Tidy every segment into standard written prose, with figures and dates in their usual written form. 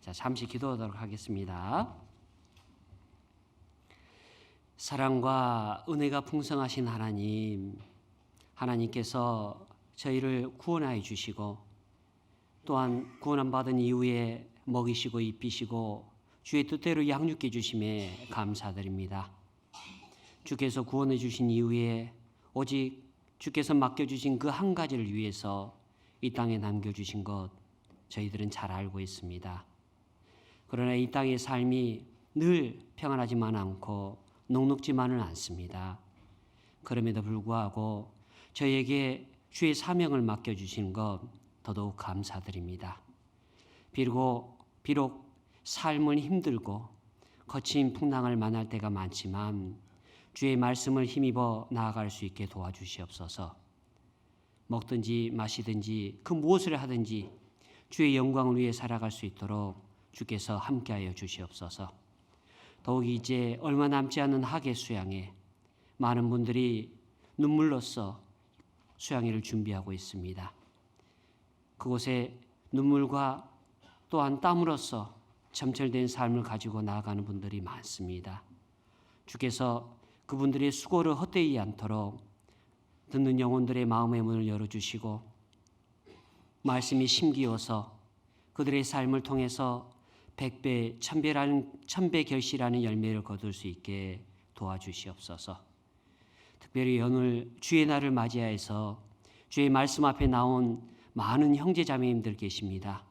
자, 잠시 기도하도록 하겠습니다. 사랑과 은혜가 풍성하신 하나님, 하나님께서 저희를 구원하여 주시고 또한 구원 받은 이후에 먹이시고 입히시고 주의 뜻대로 양육해 주심에 감사드립니다. 주께서 구원해 주신 이후에 오직 주께서 맡겨주신 그 한 가지를 위해서 이 땅에 남겨주신 것 저희들은 잘 알고 있습니다. 그러나 이 땅의 삶이 늘 평안하지만 않고 녹록지만은 않습니다. 그럼에도 불구하고 저희에게 주의 사명을 맡겨주신 것 더더욱 감사드립니다. 비록 삶은 힘들고 거친 풍랑을 만날 때가 많지만 주의 말씀을 힘입어 나아갈 수 있게 도와주시옵소서. 먹든지 마시든지 그 무엇을 하든지 주의 영광을 위해 살아갈 수 있도록 주께서 함께하여 주시옵소서. 더욱 이제 얼마 남지 않은 학예 수양회, 많은 분들이 눈물로써 수양회를 준비하고 있습니다. 그곳에 눈물과 또한 땀으로써 점철된 삶을 가지고 나아가는 분들이 많습니다. 주께서 그분들의 수고를 헛되이 않도록 듣는 영혼들의 마음의 문을 열어주시고 말씀이 심기어서 그들의 삶을 통해서 100배, 1000배 결실하는 열매를 거둘 수 있게 도와주시옵소서. 특별히 오늘 주의 날을 맞이하여서 주의 말씀 앞에 나온 많은 형제 자매님들 계십니다.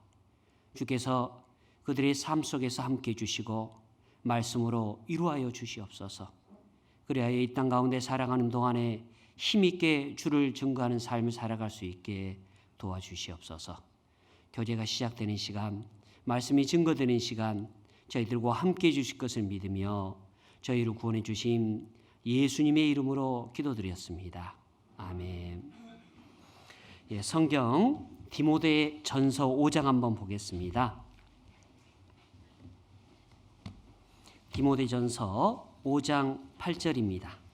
주께서 그들의 삶 속에서 함께 해주시고 말씀으로 이루하여 주시옵소서. 그래야 이 땅 가운데 살아가는 동안에 힘있게 주를 증거하는 삶을 살아갈 수 있게 도와주시옵소서. 교제가 시작되는 시간, 말씀이 증거되는 시간 저희들과 함께 해주실 것을 믿으며 저희를 구원해 주신 예수님의 이름으로 기도드렸습니다. 아멘. 예, 성경 디모데 전서 5장 한번 보겠습니다. 디모데 전서 5장 8절입니다.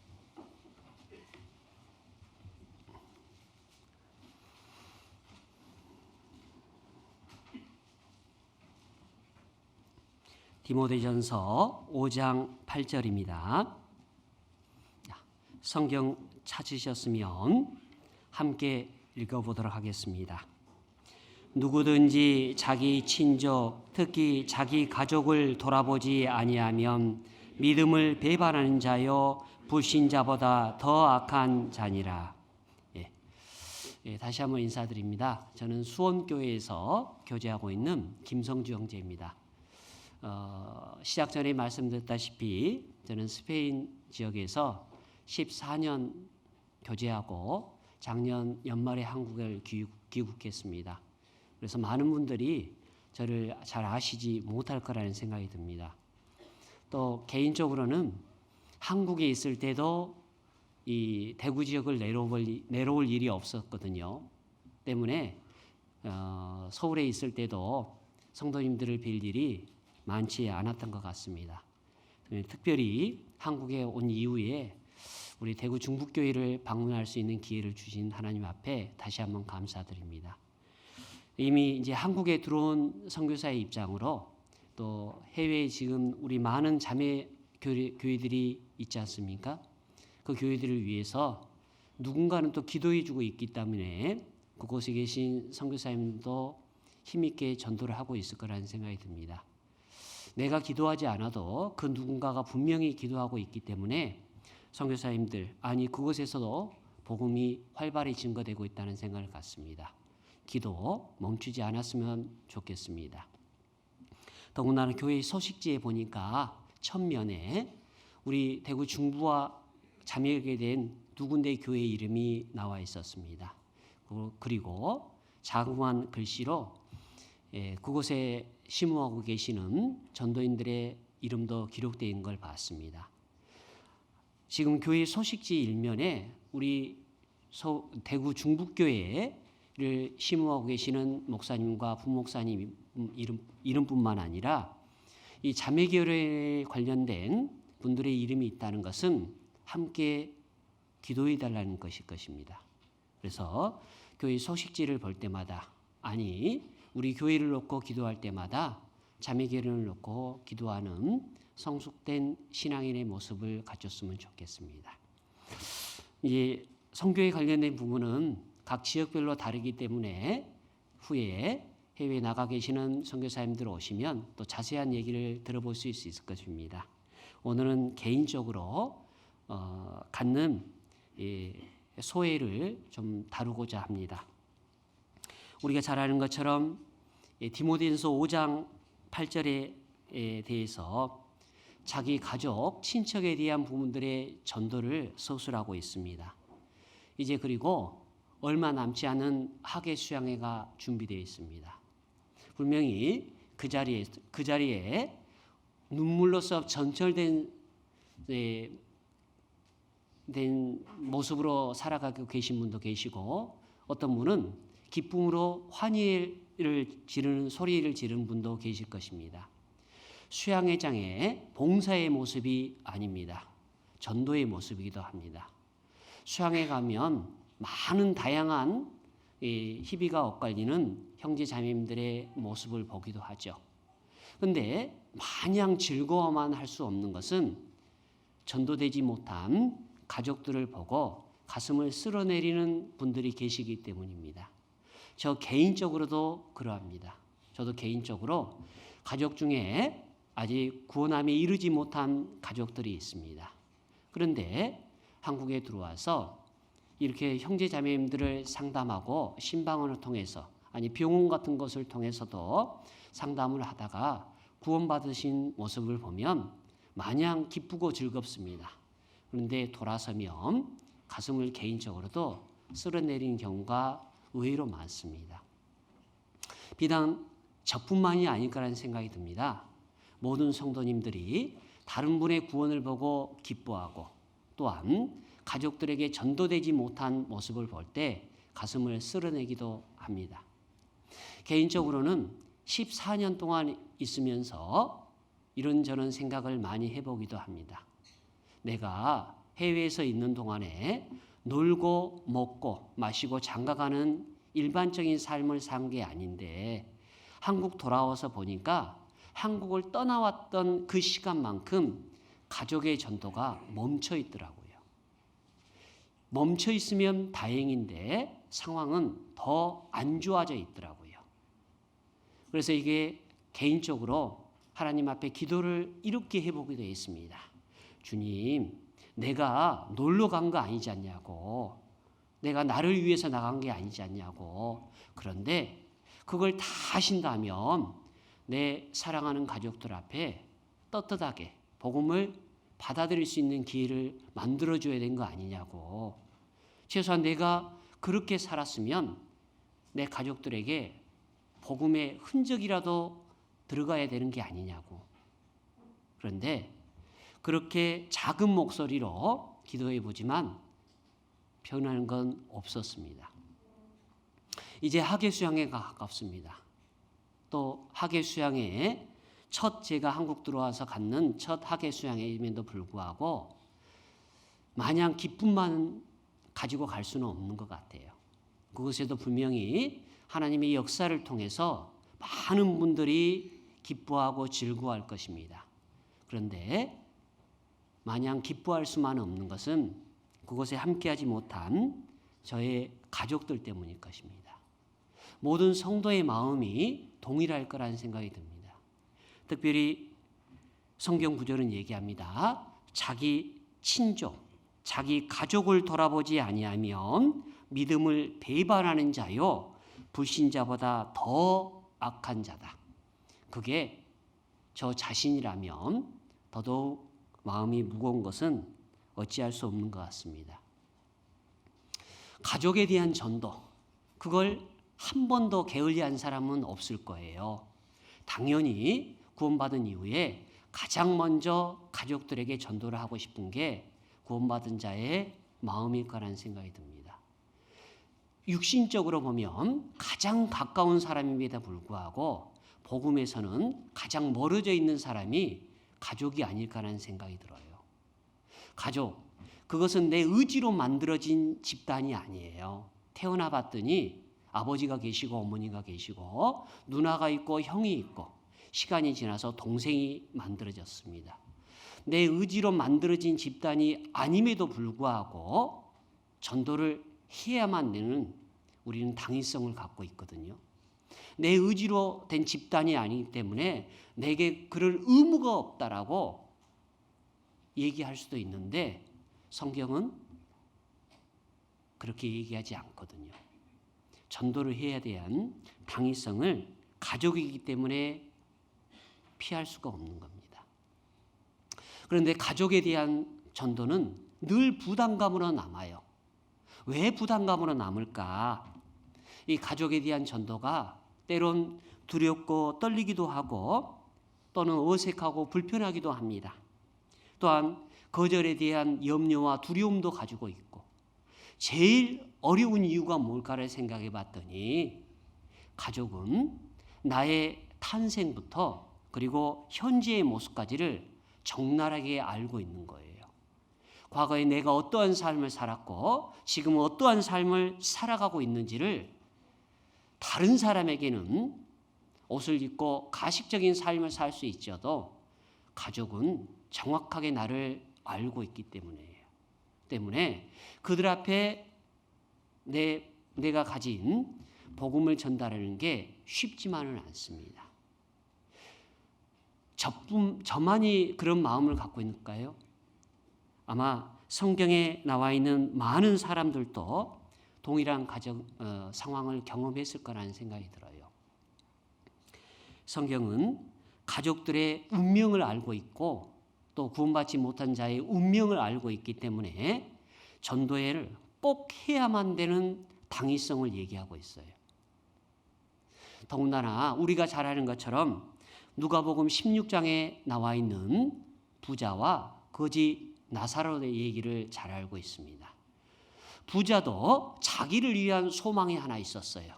디모데전서 5장 8절입니다. 성경 찾으셨으면 함께 읽어보도록 하겠습니다. 누구든지 자기 친족, 특히 자기 가족을 돌아보지 아니하면 믿음을 배반하는 자요 불신자보다 더 악한 자니라. 다시 한번 인사드립니다. 저는 수원교회에서 교제하고 있는 김성주 형제입니다. 시작 전에 말씀드렸다시피 저는 스페인 지역에서 14년 교제하고 작년 연말에 한국에 귀국했습니다. 그래서 많은 분들이 저를 잘 아시지 못할 거라는 생각이 듭니다. 또 개인적으로는 한국에 있을 때도 이 대구 지역을 내려올 일이 없었거든요. 때문에 서울에 있을 때도 성도님들을 뵐 일이 많지 않았던 것 같습니다. 특별히 한국에 온 이후에 우리 대구 중북교회를 방문할 수 있는 기회를 주신 하나님 앞에 다시 한번 감사드립니다. 이미 이제 한국에 들어온 선교사의 입장으로 또 해외에 지금 우리 많은 자매 교회들이 있지 않습니까? 그 교회들을 위해서 누군가는 또 기도해 주고 있기 때문에 그곳에 계신 선교사님도 힘있게 전도를 하고 있을 거라는 생각이 듭니다. 내가 기도하지 않아도 그 누군가가 분명히 기도하고 있기 때문에 선교사님들, 아니 그곳에서도 복음이 활발히 증거되고 있다는 생각을 갖습니다. 기도 멈추지 않았으면 좋겠습니다. 더군다나 교회 소식지에 보니까 첫면에 우리 대구 중부와 자매하게 된 두 군데의 교회 이름이 나와 있었습니다. 그리고 자그마한 글씨로 그곳에 심호하고 계시는 전도인들의 이름도 기록되어 있는 걸 봤습니다. 지금 교회 소식지 일면에 우리 대구 중북교회를 심호하고 계시는 목사님과 부목사님 이름뿐만 아니라 이 자매교회에 관련된 분들의 이름이 있다는 것은 함께 기도해 달라는 것일 것입니다. 그래서 교회 소식지를 볼 때마다, 아니 우리 교회를 놓고 기도할 때마다 자매 결연을 놓고 기도하는 성숙된 신앙인의 모습을 갖췄으면 좋겠습니다. 이제 선교에 관련된 부분은 각 지역별로 다르기 때문에 후에 해외에 나가 계시는 선교사님들 오시면 또 자세한 얘기를 들어볼 수 있을 것입니다. 오늘은 개인적으로 갖는 소회를 좀 다루고자 합니다. 우리가 잘 아는 것처럼 디모데전서 5장 8절에 대해서 자기 가족, 친척에 대한 부분들의 전도를 서술하고 있습니다. 이제 그리고 얼마 남지 않은 학예 수양회가 준비되어 있습니다. 분명히 그 자리에 눈물로써 전철된 모습으로 살아가고 계신 분도 계시고 어떤 분은 기쁨으로 환희를 지르는 소리를 지르는 분도 계실 것입니다. 수양회장의 봉사의 모습이 아닙니다. 전도의 모습이기도 합니다. 수양회 가면 많은 다양한 희비가 엇갈리는 형제 자매님들의 모습을 보기도 하죠. 그런데 마냥 즐거워만 할 수 없는 것은 전도되지 못한 가족들을 보고 가슴을 쓸어내리는 분들이 계시기 때문입니다. 저 개인적으로도 그러합니다. 저도 개인적으로 가족 중에 아직 구원함에 이르지 못한 가족들이 있습니다. 그런데 한국에 들어와서 이렇게 형제 자매님들을 상담하고 신방원을 통해서 아니 병원 같은 것을 통해서도 상담을 하다가 구원받으신 모습을 보면 마냥 기쁘고 즐겁습니다. 그런데 돌아서면 가슴을 개인적으로도 쓸어내리는 경우가 의외로 많습니다. 비단 저뿐만이 아닐까라는 생각이 듭니다. 모든 성도님들이 다른 분의 구원을 보고 기뻐하고 또한 가족들에게 전도되지 못한 모습을 볼 때 가슴을 쓸어내기도 합니다. 개인적으로는 14년 동안 있으면서 이런저런 생각을 많이 해보기도 합니다. 내가 해외에서 있는 동안에 놀고 먹고 마시고 장가가는 일반적인 삶을 산 게 아닌데 한국 돌아와서 보니까 한국을 떠나왔던 그 시간만큼 가족의 전도가 멈춰 있더라고요. 멈춰 있으면 다행인데 상황은 더 안 좋아져 있더라고요. 그래서 이게 개인적으로 하나님 앞에 기도를 이렇게 해보기도 했습니다. 주님, 내가 놀러 간 거 아니지 않냐고. 내가 나를 위해서 나간 게 아니지 않냐고. 그런데 그걸 다 하신다면 내 사랑하는 가족들 앞에 떳떳하게 복음을 받아들일 수 있는 기회를 만들어줘야 되는 거 아니냐고. 최소한 내가 그렇게 살았으면 내 가족들에게 복음의 흔적이라도 들어가야 되는 게 아니냐고. 그런데 그렇게 작은 목소리로 기도해 보지만 변하는 건 없었습니다. 이제 학예 수양회가 가깝습니다. 또 학예 수양회 제가 한국 들어와서 갖는 첫 학예 수양회임에도 불구하고 마냥 기쁨만 가지고 갈 수는 없는 것 같아요. 그것에도 분명히 하나님의 역사를 통해서 많은 분들이 기뻐하고 즐거워할 것입니다. 그런데 마냥 기뻐할 수만 없는 것은 그곳에 함께하지 못한 저의 가족들 때문일 것입니다. 모든 성도의 마음이 동일할 거라는 생각이 듭니다. 특별히 성경 구절은 얘기합니다. 자기 친족, 자기 가족을 돌아보지 아니하면 믿음을 배반하는 자요 불신자보다 더 악한 자다. 그게 저 자신이라면 더더욱 마음이 무거운 것은 어찌할 수 없는 것 같습니다. 가족에 대한 전도, 그걸 한 번도 게을리한 사람은 없을 거예요. 당연히 구원받은 이후에 가장 먼저 가족들에게 전도를 하고 싶은 게 구원받은 자의 마음일 거라는 생각이 듭니다. 육신적으로 보면 가장 가까운 사람임에도 불구하고 복음에서는 가장 멀어져 있는 사람이 가족이 아닐까라는 생각이 들어요. 가족, 그것은 내 의지로 만들어진 집단이 아니에요. 태어나 봤더니 아버지가 계시고 어머니가 계시고 누나가 있고 형이 있고 시간이 지나서 동생이 만들어졌습니다. 내 의지로 만들어진 집단이 아님에도 불구하고 전도를 해야만 되는 우리는 당위성을 갖고 있거든요. 내 의지로 된 집단이 아니기 때문에 내게 그럴 의무가 없다라고 얘기할 수도 있는데 성경은 그렇게 얘기하지 않거든요. 전도를 해야 대한 당위성을 가족이기 때문에 피할 수가 없는 겁니다. 그런데 가족에 대한 전도는 늘 부담감으로 남아요. 왜 부담감으로 남을까? 이 가족에 대한 전도가 때론 두렵고 떨리기도 하고 또는 어색하고 불편하기도 합니다. 또한 거절에 대한 염려와 두려움도 가지고 있고 제일 어려운 이유가 뭘까를 생각해 봤더니 가족은 나의 탄생부터 그리고 현재의 모습까지를 적나라하게 알고 있는 거예요. 과거에 내가 어떠한 삶을 살았고 지금 어떠한 삶을 살아가고 있는지를 다른 사람에게는 옷을 입고 가식적인 삶을 살 수 있어도 가족은 정확하게 나를 알고 있기 때문에 그들 앞에 내가 가진 복음을 전달하는 게 쉽지만은 않습니다. 저만이 그런 마음을 갖고 있을까요? 아마 성경에 나와 있는 많은 사람들도 동일한 가정 상황을 경험했을 거라는 생각이 들어요. 성경은 가족들의 운명을 알고 있고 또 구원받지 못한 자의 운명을 알고 있기 때문에 전도회를 꼭 해야만 되는 당위성을 얘기하고 있어요. 더군다나 우리가 잘 아는 것처럼 누가복음 16장에 나와 있는 부자와 거지 나사로의 얘기를 잘 알고 있습니다. 부자도 자기를 위한 소망이 하나 있었어요.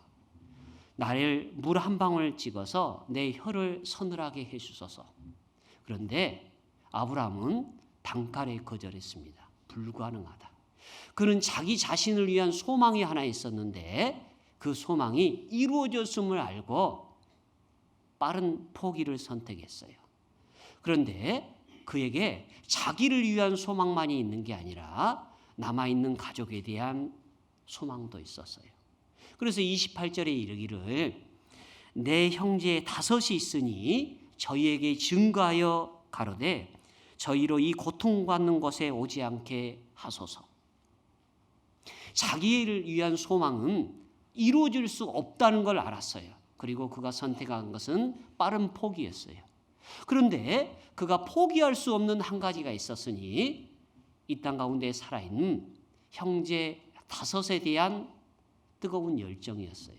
나를 물 한 방울 찍어서 내 혀를 서늘하게 해주소서. 그런데 아브라함은 단칼에 거절했습니다. 불가능하다. 그는 자기 자신을 위한 소망이 하나 있었는데 그 소망이 이루어졌음을 알고 빠른 포기를 선택했어요. 그런데 그에게 자기를 위한 소망만이 있는 게 아니라 남아있는 가족에 대한 소망도 있었어요. 그래서 28절에 이르기를 내 형제 5이 있으니 저희에게 증거하여 가로되 저희로 이 고통받는 곳에 오지 않게 하소서. 자기를 위한 소망은 이루어질 수 없다는 걸 알았어요. 그리고 그가 선택한 것은 빠른 포기였어요. 그런데 그가 포기할 수 없는 한 가지가 있었으니 이 땅 가운데 살아있는 형제 5에 대한 뜨거운 열정이었어요.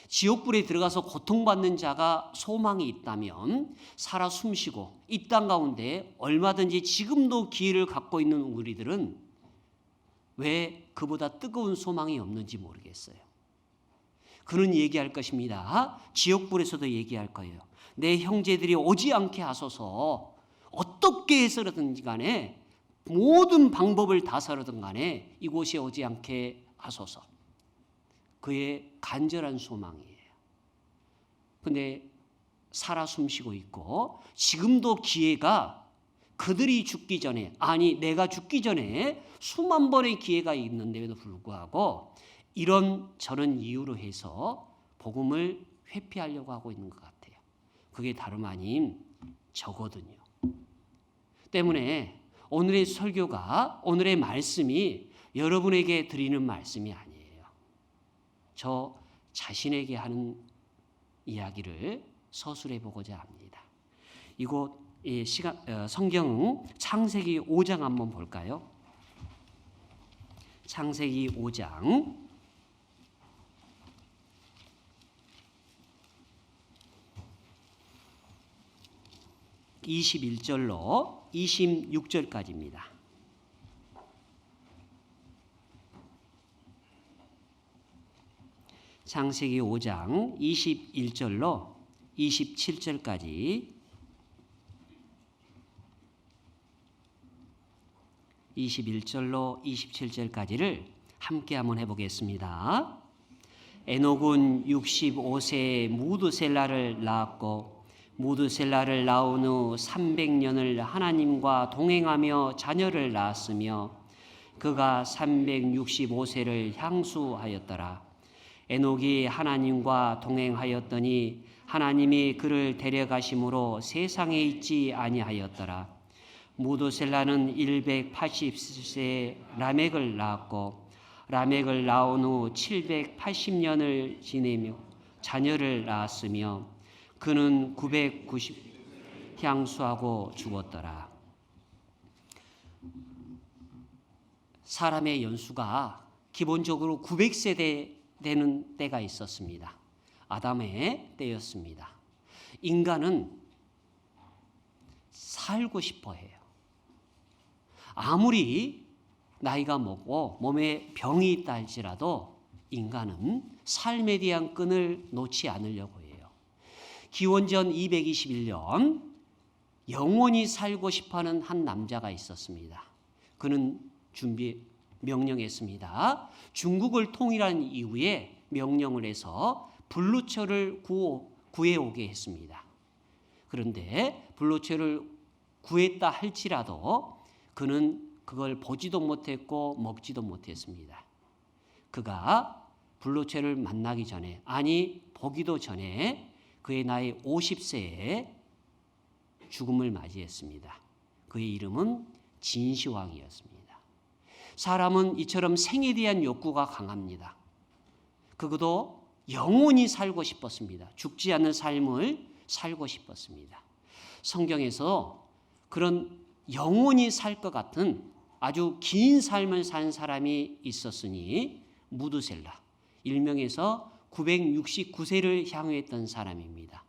지옥불에 들어가서 고통받는 자가 소망이 있다면 살아 숨쉬고 이 땅 가운데 얼마든지 지금도 기회를 갖고 있는 우리들은 왜 그보다 뜨거운 소망이 없는지 모르겠어요. 그는 얘기할 것입니다. 지옥불에서도 얘기할 거예요. 내 형제들이 오지 않게 하소서. 어떻게 해서든지 간에 모든 방법을 다서든 간에 이곳에 오지 않게 하소서. 그의 간절한 소망이에요. 그런데 살아 숨쉬고 있고 지금도 기회가 그들이 죽기 전에 아니 내가 죽기 전에 수만 번의 기회가 있는데도 불구하고 이런 저런 이유로 해서 복음을 회피하려고 하고 있는 것 같아요. 그게 다름 아닌 저거든요. 때문에 오늘의 설교가 오늘의 말씀이 여러분에게 드리는 말씀이 아니에요. 저 자신에게 하는 이야기를 서술해 보고자 합니다. 이곳 성경 창세기 5장 한번 볼까요? 창세기 5장 21절로 26절까지입니다. 창세기 5장 21절로 27절까지 21절로 27절까지를 함께 한번 해보겠습니다. 에녹은 65세에 무드셀라를 낳았고 무드셀라를 낳은 후 300년을 하나님과 동행하며 자녀를 낳았으며 그가 365세를 향수하였더라. 에녹이 하나님과 동행하였더니 하나님이 그를 데려가심으로 세상에 있지 아니하였더라. 무드셀라는 180세에 라멕을 낳았고 라멕을 낳은 후 780년을 지내며 자녀를 낳았으며 그는 990 향수하고 죽었더라. 사람의 연수가 기본적으로 900세 되는 때가 있었습니다. 아담의 때였습니다. 인간은 살고 싶어 해요. 아무리 나이가 먹고 몸에 병이 있다 할지라도 인간은 삶에 대한 끈을 놓지 않으려고 해요. 기원전 221년 영원히 살고 싶어하는 한 남자가 있었습니다. 그는 명령했습니다. 중국을 통일한 이후에 명령을 해서 불루초를 구해오게 했습니다. 그런데 불루초를 구했다 할지라도 그는 그걸 보지도 못했고 먹지도 못했습니다. 그가 불루초를 만나기 전에, 아니 보기도 전에 그의 나이 50세에 죽음을 맞이했습니다. 그의 이름은 진시황이었습니다. 사람은 이처럼 생에 대한 욕구가 강합니다. 그도 영원히 살고 싶었습니다. 죽지 않는 삶을 살고 싶었습니다. 성경에서 그런 영원히 살 것 같은 아주 긴 삶을 산 사람이 있었으니 무드셀라, 일명에서 969세를 향유했던 사람입니다.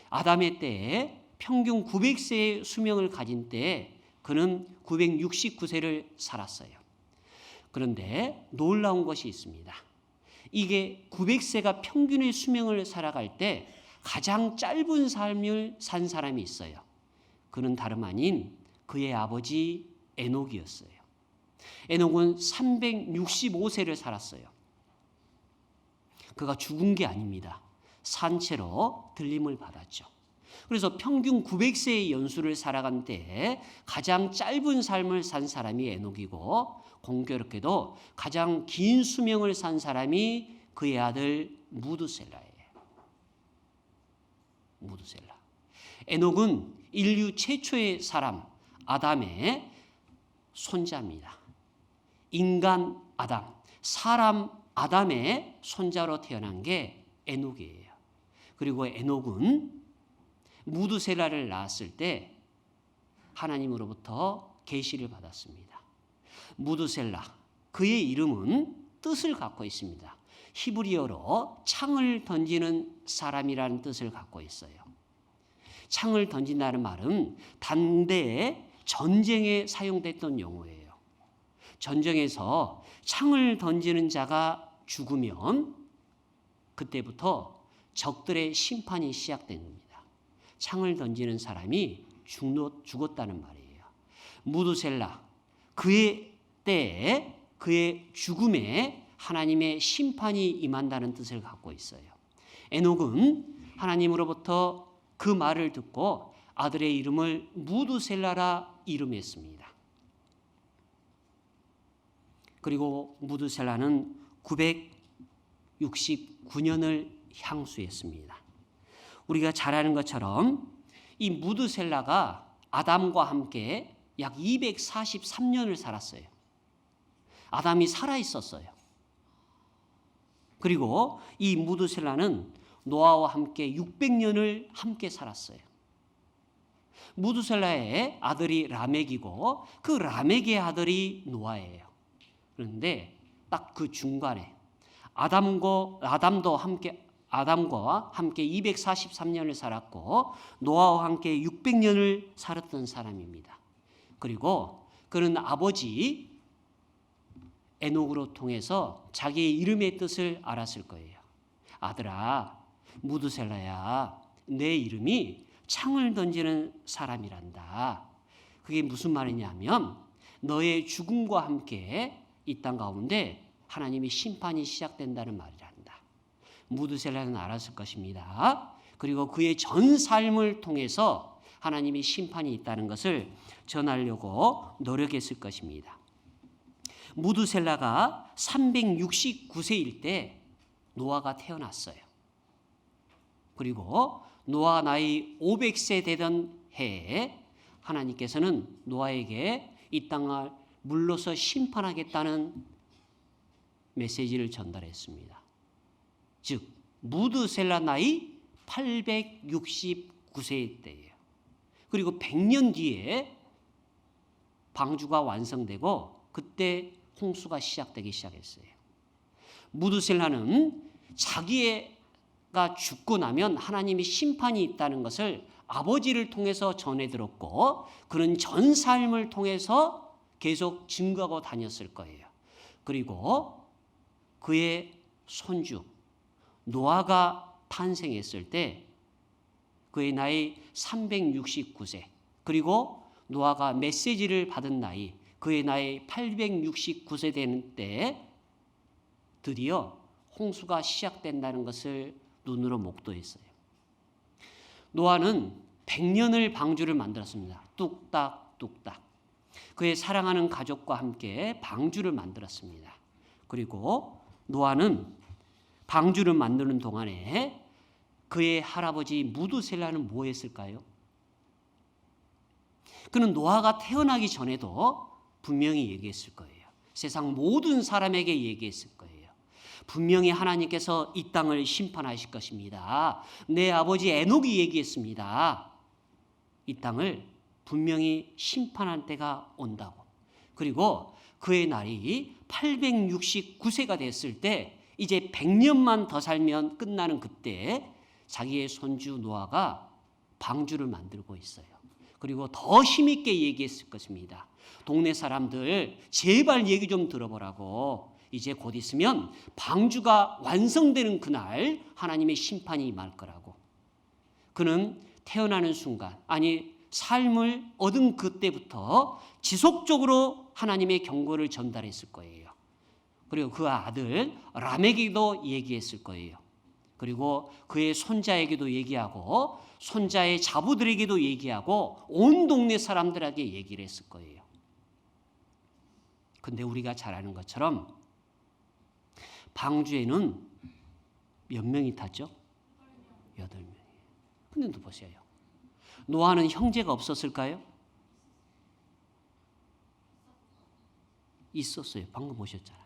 아담의 때에 평균 900세의 수명을 가진 때에 그는 969세를 살았어요. 그런데 놀라운 것이 있습니다. 이게 900세가 평균의 수명을 살아갈 때 가장 짧은 삶을 산 사람이 있어요. 그는 다름 아닌 그의 아버지 에녹이었어요. 에녹은 365세를 살았어요. 그가 죽은 게 아닙니다. 산채로 들림을 받았죠. 그래서 평균 900세의 연수를 살아간 때에 가장 짧은 삶을 산 사람이 에녹이고 공교롭게도 가장 긴 수명을 산 사람이 그의 아들 무드셀라예요. 무드셀라. 에녹은 인류 최초의 사람 아담의 손자입니다. 인간 아담, 사람 아담의 손자로 태어난 게 에녹이에요. 그리고 에녹은 무드셀라를 낳았을 때 하나님으로부터 계시를 받았습니다. 무드셀라, 그의 이름은 뜻을 갖고 있습니다. 히브리어로 창을 던지는 사람이라는 뜻을 갖고 있어요. 창을 던진다는 말은 당대의 전쟁에 사용됐던 용어예요. 전쟁에서 창을 던지는 자가 죽으면 그때부터 적들의 심판이 시작됩니다. 창을 던지는 사람이 죽었다는 말이에요. 무드셀라, 그의 때에 그의 죽음에 하나님의 심판이 임한다는 뜻을 갖고 있어요. 에녹은 하나님으로부터 그 말을 듣고 아들의 이름을 무드셀라라 이름했습니다. 그리고 무드셀라는 969년을 향수했습니다. 우리가 잘 아는 것처럼 이 무드셀라가 아담과 함께 약 243년을 살았어요. 아담이 살아 있었어요. 그리고 이 무드셀라는 노아와 함께 600년을 함께 살았어요. 무드셀라의 아들이 라멕이고 그 라멕의 아들이 노아예요. 그런데 딱 그 중간에 아담과 함께 243년을 살았고 노아와 함께 600년을 살았던 사람입니다. 그리고 그는 아버지 에녹으로 통해서 자기의 이름의 뜻을 알았을 거예요. 아들아, 무드셀라야, 내 이름이 창을 던지는 사람이란다. 그게 무슨 말이냐면 너의 죽음과 함께 이 땅 가운데 하나님의 심판이 시작된다는 말이란다. 무드셀라는 알았을 것입니다. 그리고 그의 전 삶을 통해서 하나님의 심판이 있다는 것을 전하려고 노력했을 것입니다. 무드셀라가 369세일 때 노아가 태어났어요. 그리고 노아 나이 500세 되던 해에 하나님께서는 노아에게 이 땅을 물로서 심판하겠다는 메시지를 전달했습니다. 즉 무드셀라 나이 869세일 때예요. 그리고 100년 뒤에 방주가 완성되고 그때 홍수가 시작되기 시작했어요. 무드셀라는 자기가 죽고 나면 하나님의 심판이 있다는 것을 아버지를 통해서 전해 들었고 그런 전 삶을 통해서 계속 증거하고 다녔을 거예요. 그리고 그의 손주 노아가 탄생했을 때 그의 나이 369세, 그리고 노아가 메시지를 받은 나이 그의 나이 869세 되는 때 드디어 홍수가 시작된다는 것을 눈으로 목도했어요. 노아는 100년을 방주를 만들었습니다. 뚝딱뚝딱. 그의 사랑하는 가족과 함께 방주를 만들었습니다. 그리고 노아는 방주를 만드는 동안에 그의 할아버지 무드셀라는 뭐 했을까요? 그는 노아가 태어나기 전에도 분명히 얘기했을 거예요. 세상 모든 사람에게 얘기했을 거예요. 분명히 하나님께서 이 땅을 심판하실 것입니다. 내 아버지 에녹이 얘기했습니다. 이 땅을 분명히 심판할 때가 온다고. 그리고 그의 날이 869세가 됐을 때 이제 100년만 더 살면 끝나는 그때 자기의 손주 노아가 방주를 만들고 있어요. 그리고 더 힘있게 얘기했을 것입니다. 동네 사람들 제발 얘기 좀 들어보라고. 이제 곧 있으면 방주가 완성되는 그날 하나님의 심판이 임할 거라고. 그는 태어나는 순간, 아니 삶을 얻은 그때부터 지속적으로 하나님의 경고를 전달했을 거예요. 그리고 그 아들 라멕에게도 얘기했을 거예요. 그리고 그의 손자에게도 얘기하고 손자의 자부들에게도 얘기하고 온 동네 사람들에게 얘기를 했을 거예요. 근데 우리가 잘 아는 것처럼 방주에는 몇 명이 탔죠? 8명이. 근데 또 보세요. 노아는 형제가 없었을까요? 있었어요. 방금 보셨잖아요.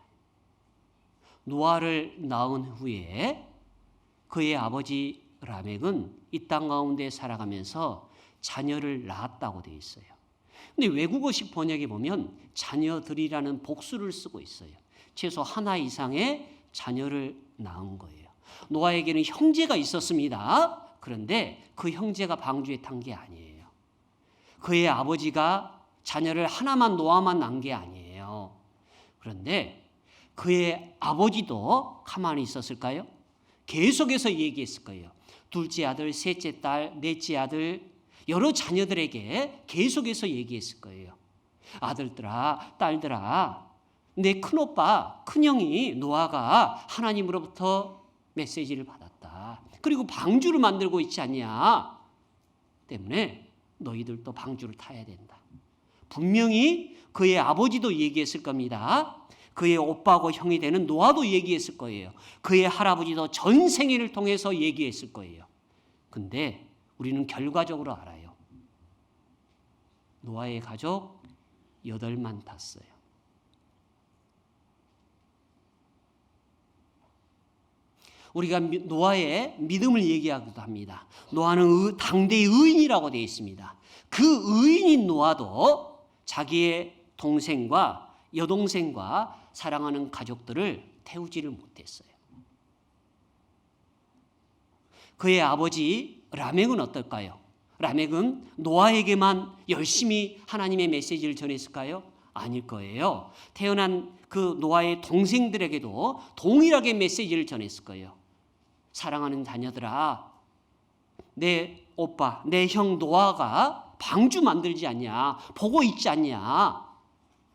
노아를 낳은 후에 그의 아버지 라멕은 이 땅 가운데 살아가면서 자녀를 낳았다고 되어 있어요. 근데 외국어식 번역에 보면 자녀들이라는 복수를 쓰고 있어요. 최소 하나 이상의 자녀를 낳은 거예요. 노아에게는 형제가 있었습니다. 그런데 그 형제가 방주에 탄 게 아니에요. 그의 아버지가 자녀를 하나만 노아만 낳은 게 아니에요. 그런데 그의 아버지도 가만히 있었을까요? 계속해서 얘기했을 거예요. 둘째 아들, 셋째 딸, 넷째 아들, 여러 자녀들에게 계속해서 얘기했을 거예요. 아들들아, 딸들아, 내 큰오빠, 큰형이 노아가 하나님으로부터 메시지를 받았다. 그리고 방주를 만들고 있지 않냐. 때문에 너희들도 방주를 타야 된다. 분명히 그의 아버지도 얘기했을 겁니다. 그의 오빠고 형이 되는 노아도 얘기했을 거예요. 그의 할아버지도 전 생애를 통해서 얘기했을 거예요. 근데 우리는 결과적으로 알아요. 노아의 가족 8만 탔어요. 우리가 노아의 믿음을 얘기하기도 합니다. 노아는 당대의 의인이라고 되어 있습니다. 그 의인인 노아도 자기의 동생과 여동생과 사랑하는 가족들을 태우지를 못했어요. 그의 아버지 라멕은 어떨까요? 라멕은 노아에게만 열심히 하나님의 메시지를 전했을까요? 아닐 거예요. 태어난 그 노아의 동생들에게도 동일하게 메시지를 전했을 거예요. 사랑하는 자녀들아, 내 오빠, 내 형 노아가 방주 만들지 않냐, 보고 있지 않냐.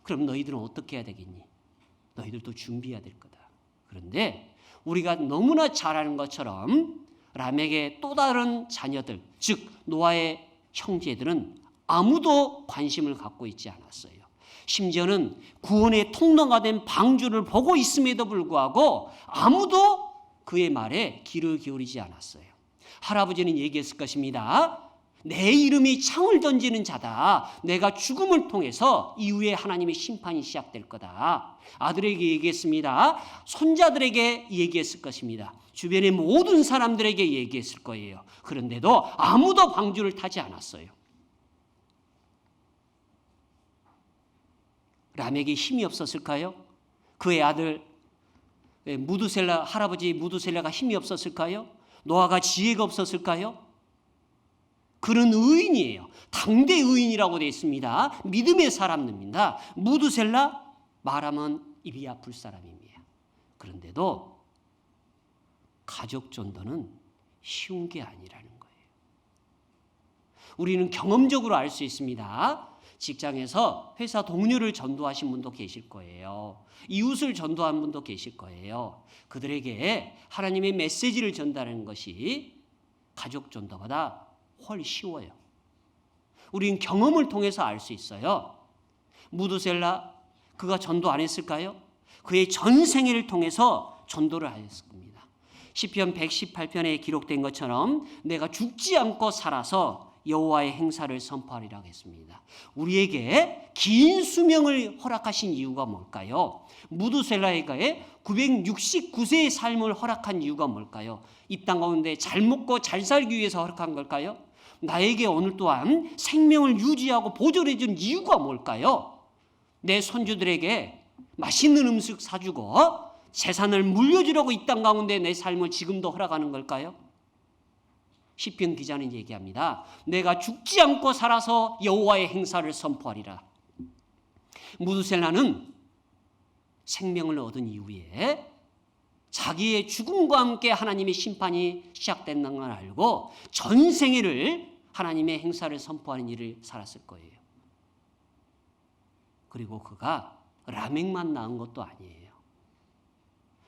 그럼 너희들은 어떻게 해야 되겠니? 너희들도 준비해야 될 거다. 그런데 우리가 너무나 잘 아는 것처럼 람에게 또 다른 자녀들, 즉 노아의 형제들은 아무도 관심을 갖고 있지 않았어요. 심지어는 구원의 통로가 된 방주를 보고 있음에도 불구하고 아무도 그의 말에 귀를 기울이지 않았어요. 할아버지는 얘기했을 것입니다. 내 이름이 창을 던지는 자다. 내가 죽음을 통해서 이후에 하나님의 심판이 시작될 거다. 아들에게 얘기했습니다. 손자들에게 얘기했을 것입니다. 주변의 모든 사람들에게 얘기했을 거예요. 그런데도 아무도 방주를 타지 않았어요. 람에게 힘이 없었을까요? 그의 아들 무두셀라, 할아버지 무두셀라가 힘이 없었을까요? 노아가 지혜가 없었을까요? 그는 의인이에요. 당대 의인이라고 되어 있습니다. 믿음의 사람입니다. 무두셀라 말하면 입이 아플 사람입니다. 그런데도 가족 전도는 쉬운 게 아니라는 거예요. 우리는 경험적으로 알 수 있습니다. 직장에서 회사 동료를 전도하신 분도 계실 거예요. 이웃을 전도한 분도 계실 거예요. 그들에게 하나님의 메시지를 전달하는 것이 가족 전도보다 훨씬 쉬워요. 우리는 경험을 통해서 알 수 있어요. 무두셀라 그가 전도 안 했을까요? 그의 전생애를 통해서 전도를 하였을 겁니다. 시편 118편에 기록된 것처럼 내가 죽지 않고 살아서 여호와의 행사를 선포하리라고 했습니다. 우리에게 긴 수명을 허락하신 이유가 뭘까요? 무두셀라에게 969세의 삶을 허락한 이유가 뭘까요? 이 땅 가운데 잘 먹고 잘 살기 위해서 허락한 걸까요? 나에게 오늘 또한 생명을 유지하고 보존해 준 이유가 뭘까요? 내 손주들에게 맛있는 음식 사주고 재산을 물려주려고 이 땅 가운데 내 삶을 지금도 허락하는 걸까요? 시편 기자는 얘기합니다. 내가 죽지 않고 살아서 여호와의 행사를 선포하리라. 무두셀라는 생명을 얻은 이후에 자기의 죽음과 함께 하나님의 심판이 시작된다는 걸 알고 전생애를 하나님의 행사를 선포하는 일을 살았을 거예요. 그리고 그가 라멕만 낳은 것도 아니에요.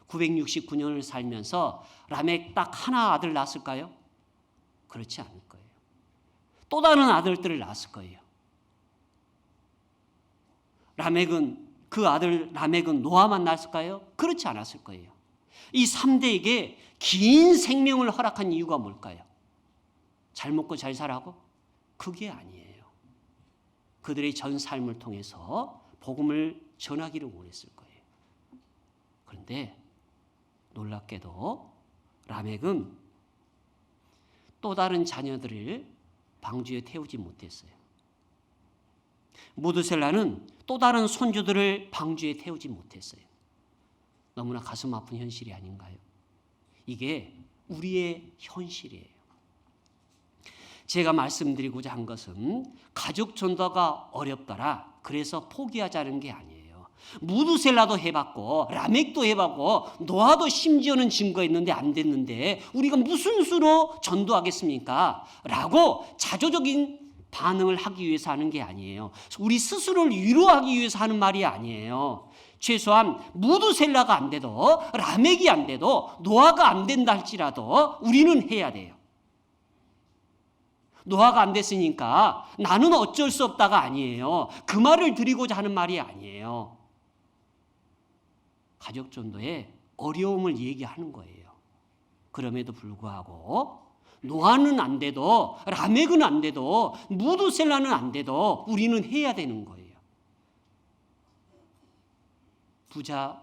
969년을 살면서 라멕 딱 하나 아들 낳았을까요? 그렇지 않을 거예요. 또 다른 아들들을 낳았을 거예요. 그 아들 라멕은 노아만 낳았을까요? 그렇지 않았을 거예요. 이 3대에게 긴 생명을 허락한 이유가 뭘까요? 잘 먹고 잘 살라고? 그게 아니에요. 그들의 전 삶을 통해서 복음을 전하기를 원했을 거예요. 그런데 놀랍게도 라멕은 또 다른 자녀들을 방주에 태우지 못했어요. 무두셀라는 또 다른 손주들을 방주에 태우지 못했어요. 너무나 가슴 아픈 현실이 아닌가요? 이게 우리의 현실이에요. 제가 말씀드리고자 한 것은 가족 전도가 어렵더라. 그래서 포기하자는 게 아니에요. 무두셀라도 해봤고 라멕도 해봤고 노아도 심지어는 증거했는데 안 됐는데 우리가 무슨 수로 전도하겠습니까? 라고 자조적인 반응을 하기 위해서 하는 게 아니에요. 우리 스스로를 위로하기 위해서 하는 말이 아니에요. 최소한 무두셀라가 안 돼도 라멕이 안 돼도 노아가 안 된다 할지라도 우리는 해야 돼요. 노아가 안 됐으니까 나는 어쩔 수 없다가 아니에요. 그 말을 드리고자 하는 말이 아니에요. 가족 전도의 어려움을 얘기하는 거예요. 그럼에도 불구하고 노아는 안 돼도 라멕은 안 돼도 무두셀라는 안 돼도 우리는 해야 되는 거예요. 부자는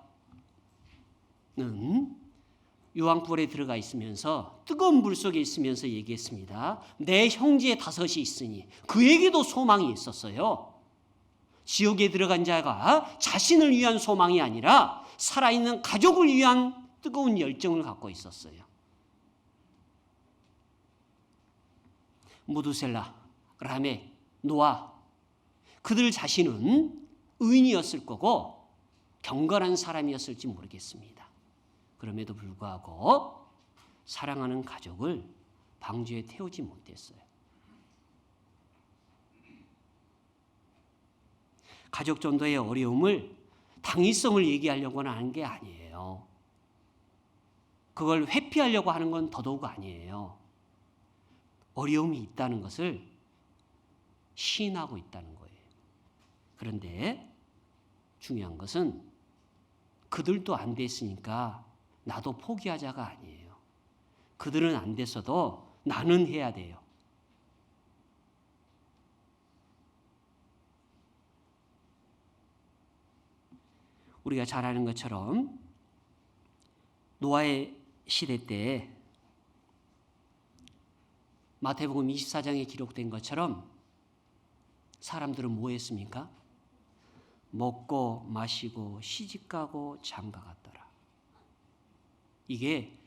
유황불에 들어가 있으면서 뜨거운 물 속에 있으면서 얘기했습니다. 내 형제 5이 있으니 그에게도 소망이 있었어요. 지옥에 들어간 자가 자신을 위한 소망이 아니라 살아있는 가족을 위한 뜨거운 열정을 갖고 있었어요. 무두셀라, 라멕, 노아 그들 자신은 의인이었을 거고 경건한 사람이었을지 모르겠습니다. 그럼에도 불구하고 사랑하는 가족을 방주에 태우지 못했어요. 가족 전도의 어려움을 당위성을 얘기하려고는 하는 게 아니에요. 그걸 회피하려고 하는 건 더더욱 아니에요. 어려움이 있다는 것을 시인하고 있다는 거예요. 그런데 중요한 것은 그들도 안 됐으니까 나도 포기하자가 아니에요. 그들은 안 됐어도 나는 해야 돼요. 우리가 잘 아는 것처럼 노아의 시대 때 마태복음 24장에 기록된 것처럼 사람들은 뭐 했습니까? 먹고 마시고 시집가고 장가갔더라. 이게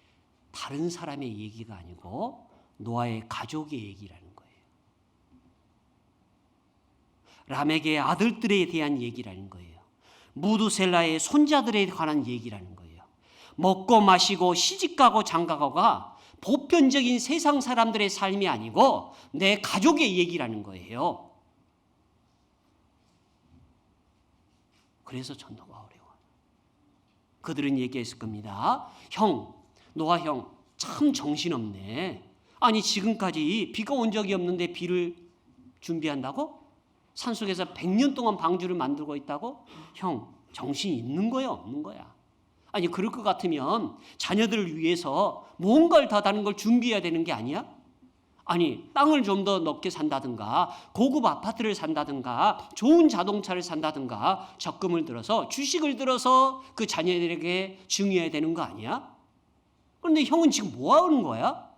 다른 사람의 얘기가 아니고 노아의 가족의 얘기라는 거예요. 람에게의 아들들에 대한 얘기라는 거예요. 무두셀라의 손자들에 관한 얘기라는 거예요. 먹고 마시고 시집가고 장가가고가 보편적인 세상 사람들의 삶이 아니고 내 가족의 얘기라는 거예요. 그래서 전도가 어려워. 그들은 얘기했을 겁니다. 형, 노아 형, 참 정신없네. 아니 지금까지 비가 온 적이 없는데 비를 준비한다고? 산속에서 100년 동안 방주를 만들고 있다고? 형, 정신이 있는 거야 없는 거야? 아니 그럴 것 같으면 자녀들을 위해서 뭔가를 더 다른 걸 준비해야 되는 게 아니야? 아니 땅을 좀 더 넓게 산다든가 고급 아파트를 산다든가 좋은 자동차를 산다든가 적금을 들어서 주식을 들어서 그 자녀들에게 증여해야 되는 거 아니야? 그런데 형은 지금 뭐 하는 거야?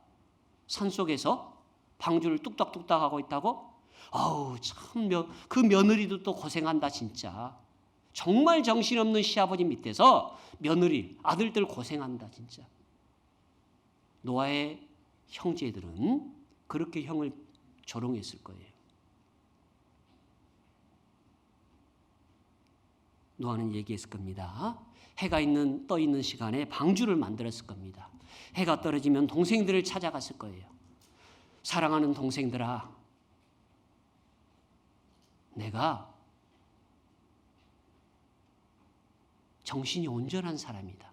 산속에서 방주를 뚝딱뚝딱 하고 있다고? 아우 참 그 며느리도 또 고생한다 진짜. 정말 정신없는 시아버지 밑에서 며느리, 아들들 고생한다 진짜. 노아의 형제들은 그렇게 형을 조롱했을 거예요. 노아는 얘기했을 겁니다. 해가 떠 있는 시간에 방주를 만들었을 겁니다. 해가 떨어지면 동생들을 찾아갔을 거예요. 사랑하는 동생들아, 내가 정신이 온전한 사람이다.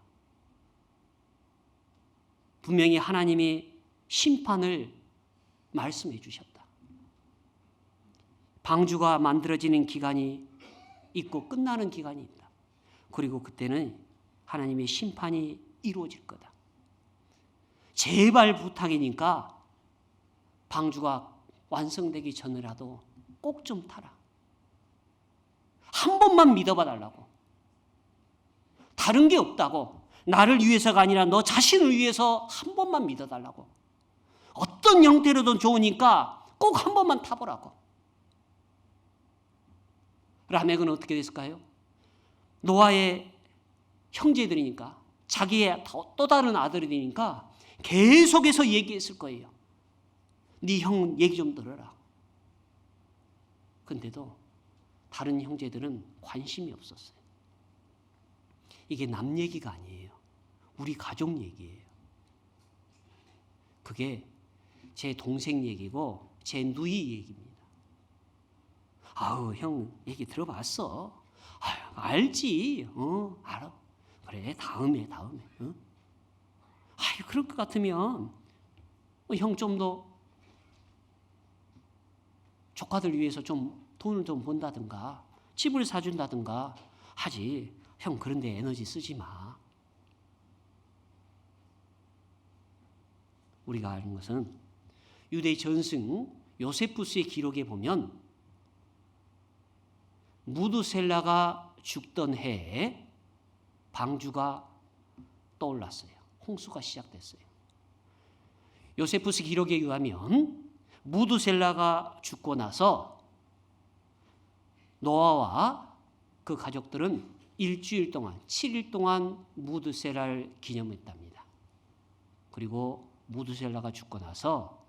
분명히 하나님이 심판을 말씀해 주셨다. 방주가 만들어지는 기간이 있고 끝나는 기간이 있다. 그리고 그때는 하나님의 심판이 이루어질 거다. 제발 부탁이니까 방주가 완성되기 전이라도 꼭 좀 타라. 한 번만 믿어봐 달라고. 다른 게 없다고. 나를 위해서가 아니라 너 자신을 위해서 한 번만 믿어달라고. 어떤 형태로든 좋으니까 꼭 한 번만 타보라고. 라멕은 어떻게 됐을까요? 노아의 형제들이니까 자기의 또 다른 아들이니까 계속해서 얘기했을 거예요. 네 형 얘기 좀 들어라. 근데도 다른 형제들은 관심이 없었어요. 이게 남 얘기가 아니에요. 우리 가족 얘기예요. 그게 제 동생 얘기고 제 누이 얘기입니다. 아우 형 얘기 들어봤어. 아유, 알지. 알아. 그래 다음에. 아유 그럴 것 같으면 형 좀 더 조카들 위해서 좀 돈을 좀 번다든가 집을 사준다든가 하지. 형 그런데 에너지 쓰지 마. 우리가 아는 것은 유대 전승 요세푸스의 기록에 보면 무두셀라가 죽던 해에 방주가 떠올랐어요. 홍수가 시작됐어요. 요세푸스 기록에 의하면 무두셀라가 죽고 나서 노아와 그 가족들은 일주일 동안 7일 동안 무두셀라를 기념했답니다. 그리고 무두셀라가 죽고 나서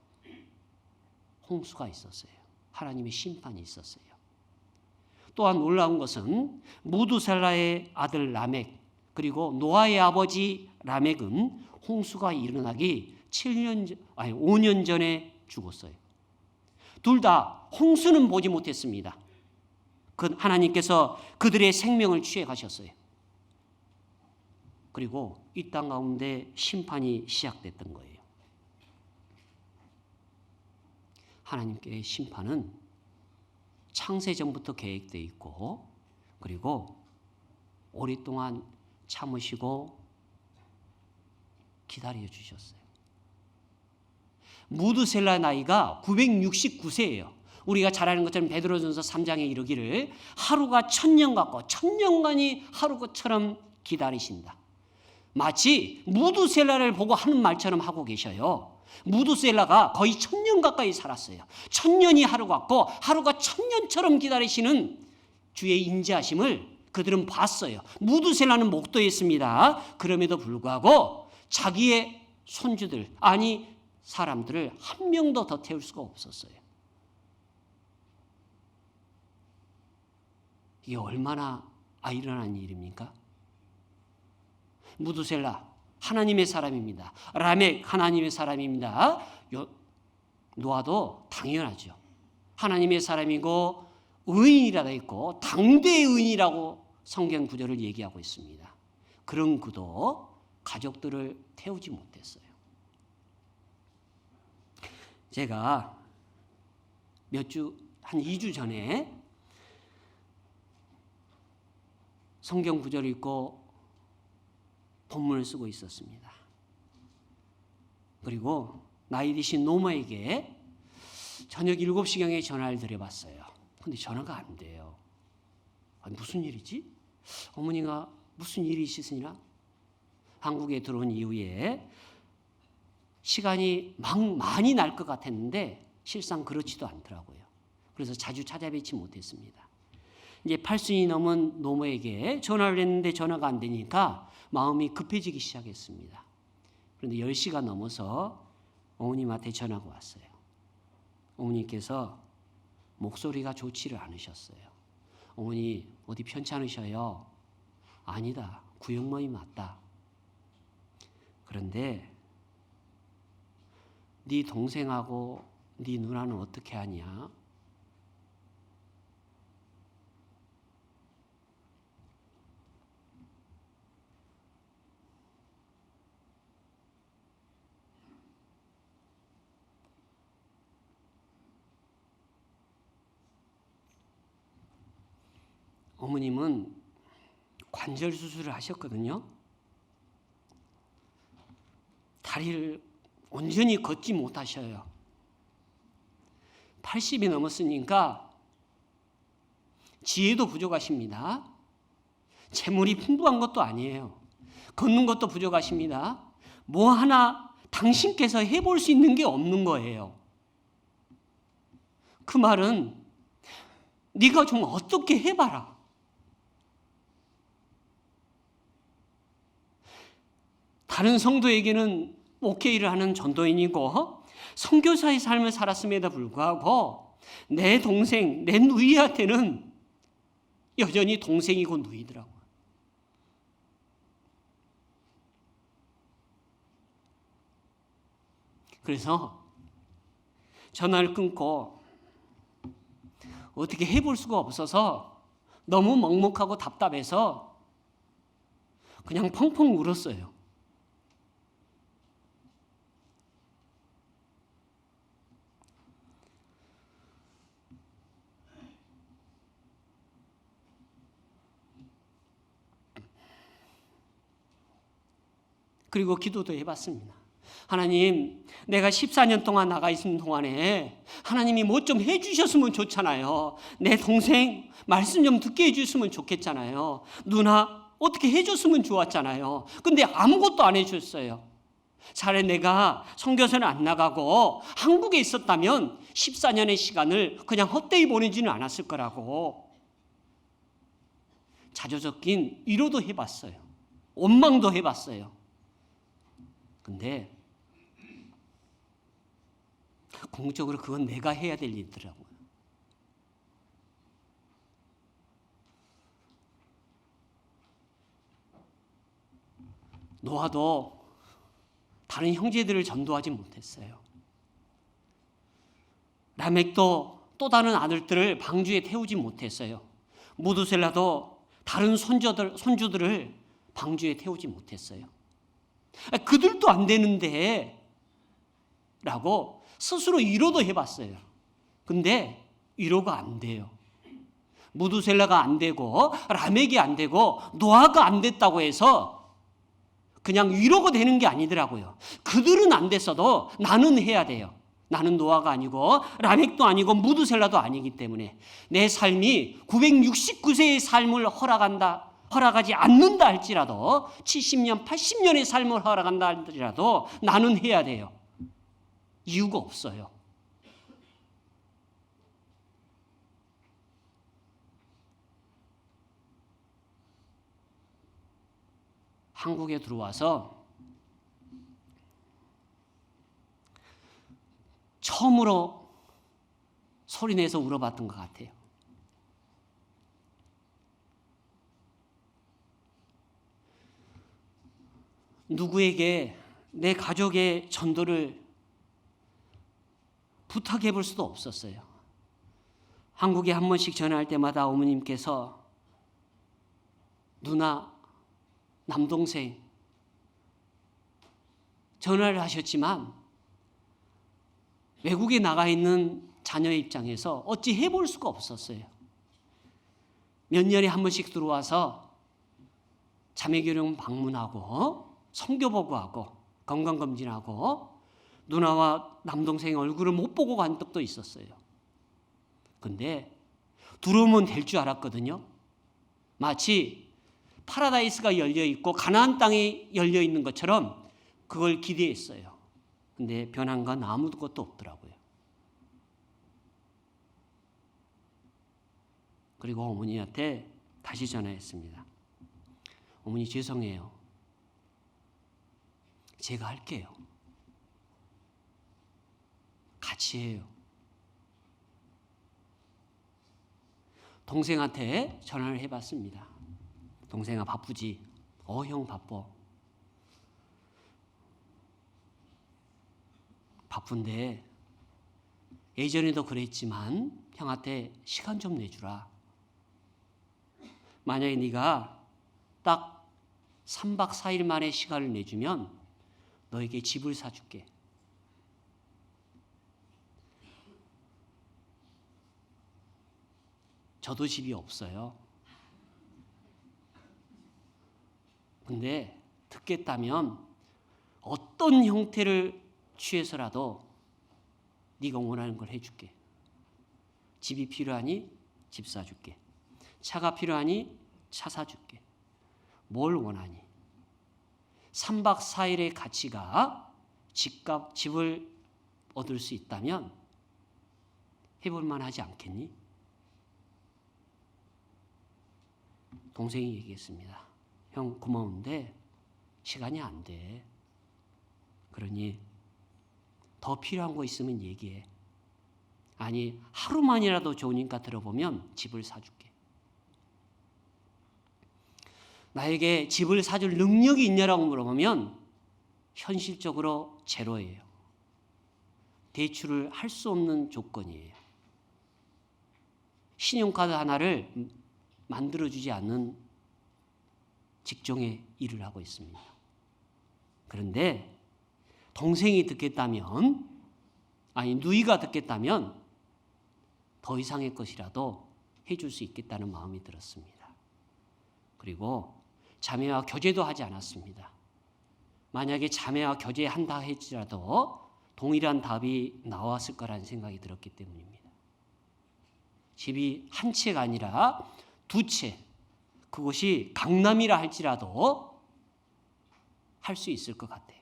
홍수가 있었어요. 하나님의 심판이 있었어요. 또한 놀라운 것은 무두셀라의 아들 라멕 그리고 노아의 아버지 라멕은 홍수가 일어나기 5년 전에 죽었어요. 둘 다 홍수는 보지 못했습니다. 하나님께서 그들의 생명을 취해 가셨어요. 그리고 이 땅 가운데 심판이 시작됐던 거예요. 하나님께의 심판은 창세전부터 계획되어 있고 그리고 오랫동안 참으시고 기다려 주셨어요. 무드셀라 나이가 969세예요. 우리가 잘 아는 것처럼 베드로전서 3장에 이르기를 하루가 1000년 같고 1000년간이 하루 것처럼 기다리신다. 마치 무드셀라를 보고 하는 말처럼 하고 계셔요. 무드셀라가 거의 1000년 가까이 살았어요. 1000년이 하루 같고 하루가 1000년처럼 기다리시는 주의 인자하심을 그들은 봤어요. 무드셀라는 목도했습니다. 그럼에도 불구하고 자기의 손주들, 아니 사람들을 한 명도 더 태울 수가 없었어요. 이게 얼마나 아이러니한 일입니까? 무드셀라 하나님의 사람입니다. 라멕 하나님의 사람입니다. 노아도 당연하죠. 하나님의 사람이고 의인이라 되어 있고 당대의 의인이라고 성경 구절을 얘기하고 있습니다. 그런 그도 가족들을 태우지 못했어요. 제가 한 2주 전에 성경 구절을 읽고 본문을 쓰고 있었습니다. 그리고 나이 드신 노모에게 저녁 7시경에 전화를 드려봤어요. 근데 전화가 안 돼요. 아니, 무슨 일이지? 어머니가 무슨 일이 있으시나? 한국에 들어온 이후에 시간이 많이 날 것 같았는데 실상 그렇지도 않더라고요. 그래서 자주 찾아뵙지 못했습니다. 이제 80이 넘은 노모에게 전화를 했는데 전화가 안 되니까 마음이 급해지기 시작했습니다. 그런데 10시가 넘어서 어머님한테 전화가 왔어요. 어머니께서 목소리가 좋지를 않으셨어요. 어머니 어디 편찮으셔요? 아니다. 구역모이 맞다. 그런데 네 동생하고 네 누나는 어떻게 하냐? 어머님은 관절 수술을 하셨거든요. 다리를 온전히 걷지 못하셔요. 80이 넘었으니까 지혜도 부족하십니다. 재물이 풍부한 것도 아니에요. 걷는 것도 부족하십니다. 뭐 하나 당신께서 해볼 수 있는 게 없는 거예요. 그 말은 네가 좀 어떻게 해봐라. 다른 성도에게는 목회일을 하는 전도인이고 선교사의 삶을 살았음에도 불구하고 내 동생, 내 누이한테는 여전히 동생이고 누이더라고요. 그래서 전화를 끊고 어떻게 해볼 수가 없어서 너무 먹먹하고 답답해서 그냥 펑펑 울었어요. 그리고 기도도 해봤습니다. 하나님, 내가 14년 동안 나가 있는 동안에 하나님이 뭐 좀 해주셨으면 좋잖아요. 내 동생 말씀 좀 듣게 해주셨으면 좋겠잖아요. 누나 어떻게 해줬으면 좋았잖아요. 근데 아무것도 안 해줬어요. 차라리 내가 선교사는 안 나가고 한국에 있었다면 14년의 시간을 그냥 헛되이 보내지는 않았을 거라고 자주 섞인 위로도 해봤어요. 원망도 해봤어요. 근데 궁극적으로 그건 내가 해야 될 일이더라고요. 노아도 다른 형제들을 전도하지 못했어요. 라멕도 또 다른 아들들을 방주에 태우지 못했어요. 무드셀라도 다른 손주들을 방주에 태우지 못했어요. 그들도 안 되는데 라고 스스로 위로도 해봤어요. 근데 위로가 안 돼요. 무두셀라가 안 되고 라멕이 안 되고 노아가 안 됐다고 해서 그냥 위로가 되는 게 아니더라고요. 그들은 안 됐어도 나는 해야 돼요. 나는 노아가 아니고 라멕도 아니고 무두셀라도 아니기 때문에 내 삶이 969세의 삶을 허락하지 않는다 할지라도 70년, 80년의 삶을 허락한다 할지라도 나는 해야 돼요. 이유가 없어요. 한국에 들어와서 처음으로 소리내서 울어봤던 것 같아요. 누구에게 내 가족의 전도를 부탁해 볼 수도 없었어요. 한국에 한 번씩 전화할 때마다 어머님께서 누나, 남동생 전화를 하셨지만 외국에 나가 있는 자녀의 입장에서 어찌 해볼 수가 없었어요. 몇 년에 한 번씩 들어와서 자매교령 방문하고 성교 보고하고 건강검진하고 누나와 남동생 얼굴을 못 보고 간 적도 있었어요. 근데 들어오면 될 줄 알았거든요. 마치 파라다이스가 열려있고 가나안 땅이 열려있는 것처럼 그걸 기대했어요. 근데 변한 건 아무것도 없더라고요. 그리고 어머니한테 다시 전화했습니다. 어머니 죄송해요. 제가 할게요. 같이 해요. 동생한테 전화를 해봤습니다. 동생아 바쁘지? 형 바빠. 바쁜데 예전에도 그랬지만 형한테 시간 좀 내주라. 만약에 네가 딱 3박 4일 만에 시간을 내주면 너에게 집을 사줄게. 저도 집이 없어요. 근데 듣겠다면 어떤 형태를 취해서라도 네가 원하는 걸 해줄게. 집이 필요하니 집 사줄게. 차가 필요하니 차 사줄게. 뭘 원하니? 3박 4일의 가치가 집을 얻을 수 있다면 해볼 만하지 않겠니? 동생이 얘기했습니다. 형 고마운데 시간이 안 돼. 그러니 더 필요한 거 있으면 얘기해. 아니 하루만이라도 좋으니까 들어보면 집을 사줄게. 나에게 집을 사줄 능력이 있냐라고 물어보면 현실적으로 제로예요. 대출을 할 수 없는 조건이에요. 신용카드 하나를 만들어주지 않는 직종의 일을 하고 있습니다. 그런데 동생이 듣겠다면, 누이가 듣겠다면 더 이상의 것이라도 해줄 수 있겠다는 마음이 들었습니다. 그리고 자매와 교제도 하지 않았습니다. 만약에 자매와 교제한다 할지라도 동일한 답이 나왔을 거라는 생각이 들었기 때문입니다. 집이 한 채가 아니라 두 채, 그것이 강남이라 할지라도 할 수 있을 것 같아요.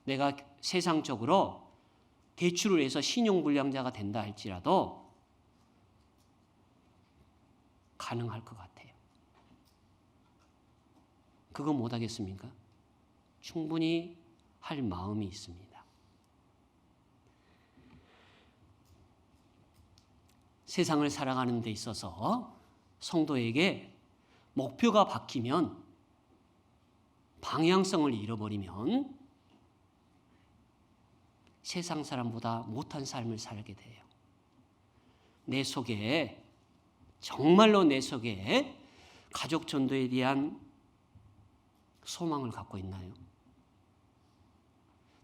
내가 세상적으로 대출을 해서 신용불량자가 된다 할지라도 가능할 것 같아요. 그거 못하겠습니까? 충분히 할 마음이 있습니다. 세상을 살아가는 데 있어서 성도에게 목표가 바뀌면, 방향성을 잃어버리면 세상 사람보다 못한 삶을 살게 돼요. 정말로 내 속에 가족 전도에 대한 소망을 갖고 있나요?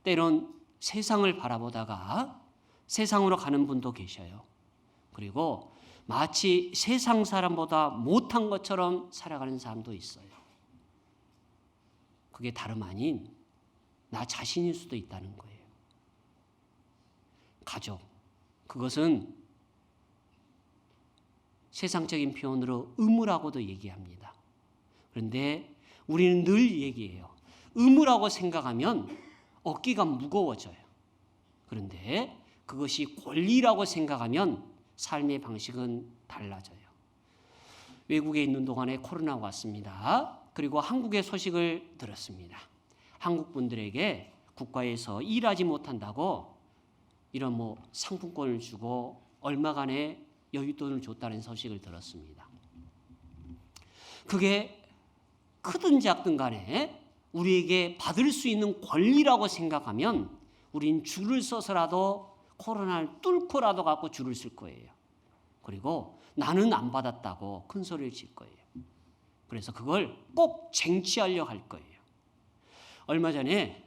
때론 세상을 바라보다가 세상으로 가는 분도 계셔요. 그리고 마치 세상 사람보다 못한 것처럼 살아가는 사람도 있어요. 그게 다름 아닌 나 자신일 수도 있다는 거예요. 가족, 그것은 세상적인 표현으로 의무라고도 얘기합니다. 그런데 우리는 늘 얘기해요. 의무라고 생각하면 어깨가 무거워져요. 그런데 그것이 권리라고 생각하면 삶의 방식은 달라져요. 외국에 있는 동안에 코로나가 왔습니다. 그리고 한국의 소식을 들었습니다. 한국 분들에게 국가에서 일하지 못한다고 이런 상품권을 주고 얼마간의 여윳돈을 줬다는 소식을 들었습니다. 그게 크든 작든 간에 우리에게 받을 수 있는 권리라고 생각하면 우린 줄을 서서라도 코로나를 뚫고라도 갖고 줄을 쓸 거예요. 그리고 나는 안 받았다고 큰 소리를 칠 거예요. 그래서 그걸 꼭 쟁취하려고 할 거예요. 얼마 전에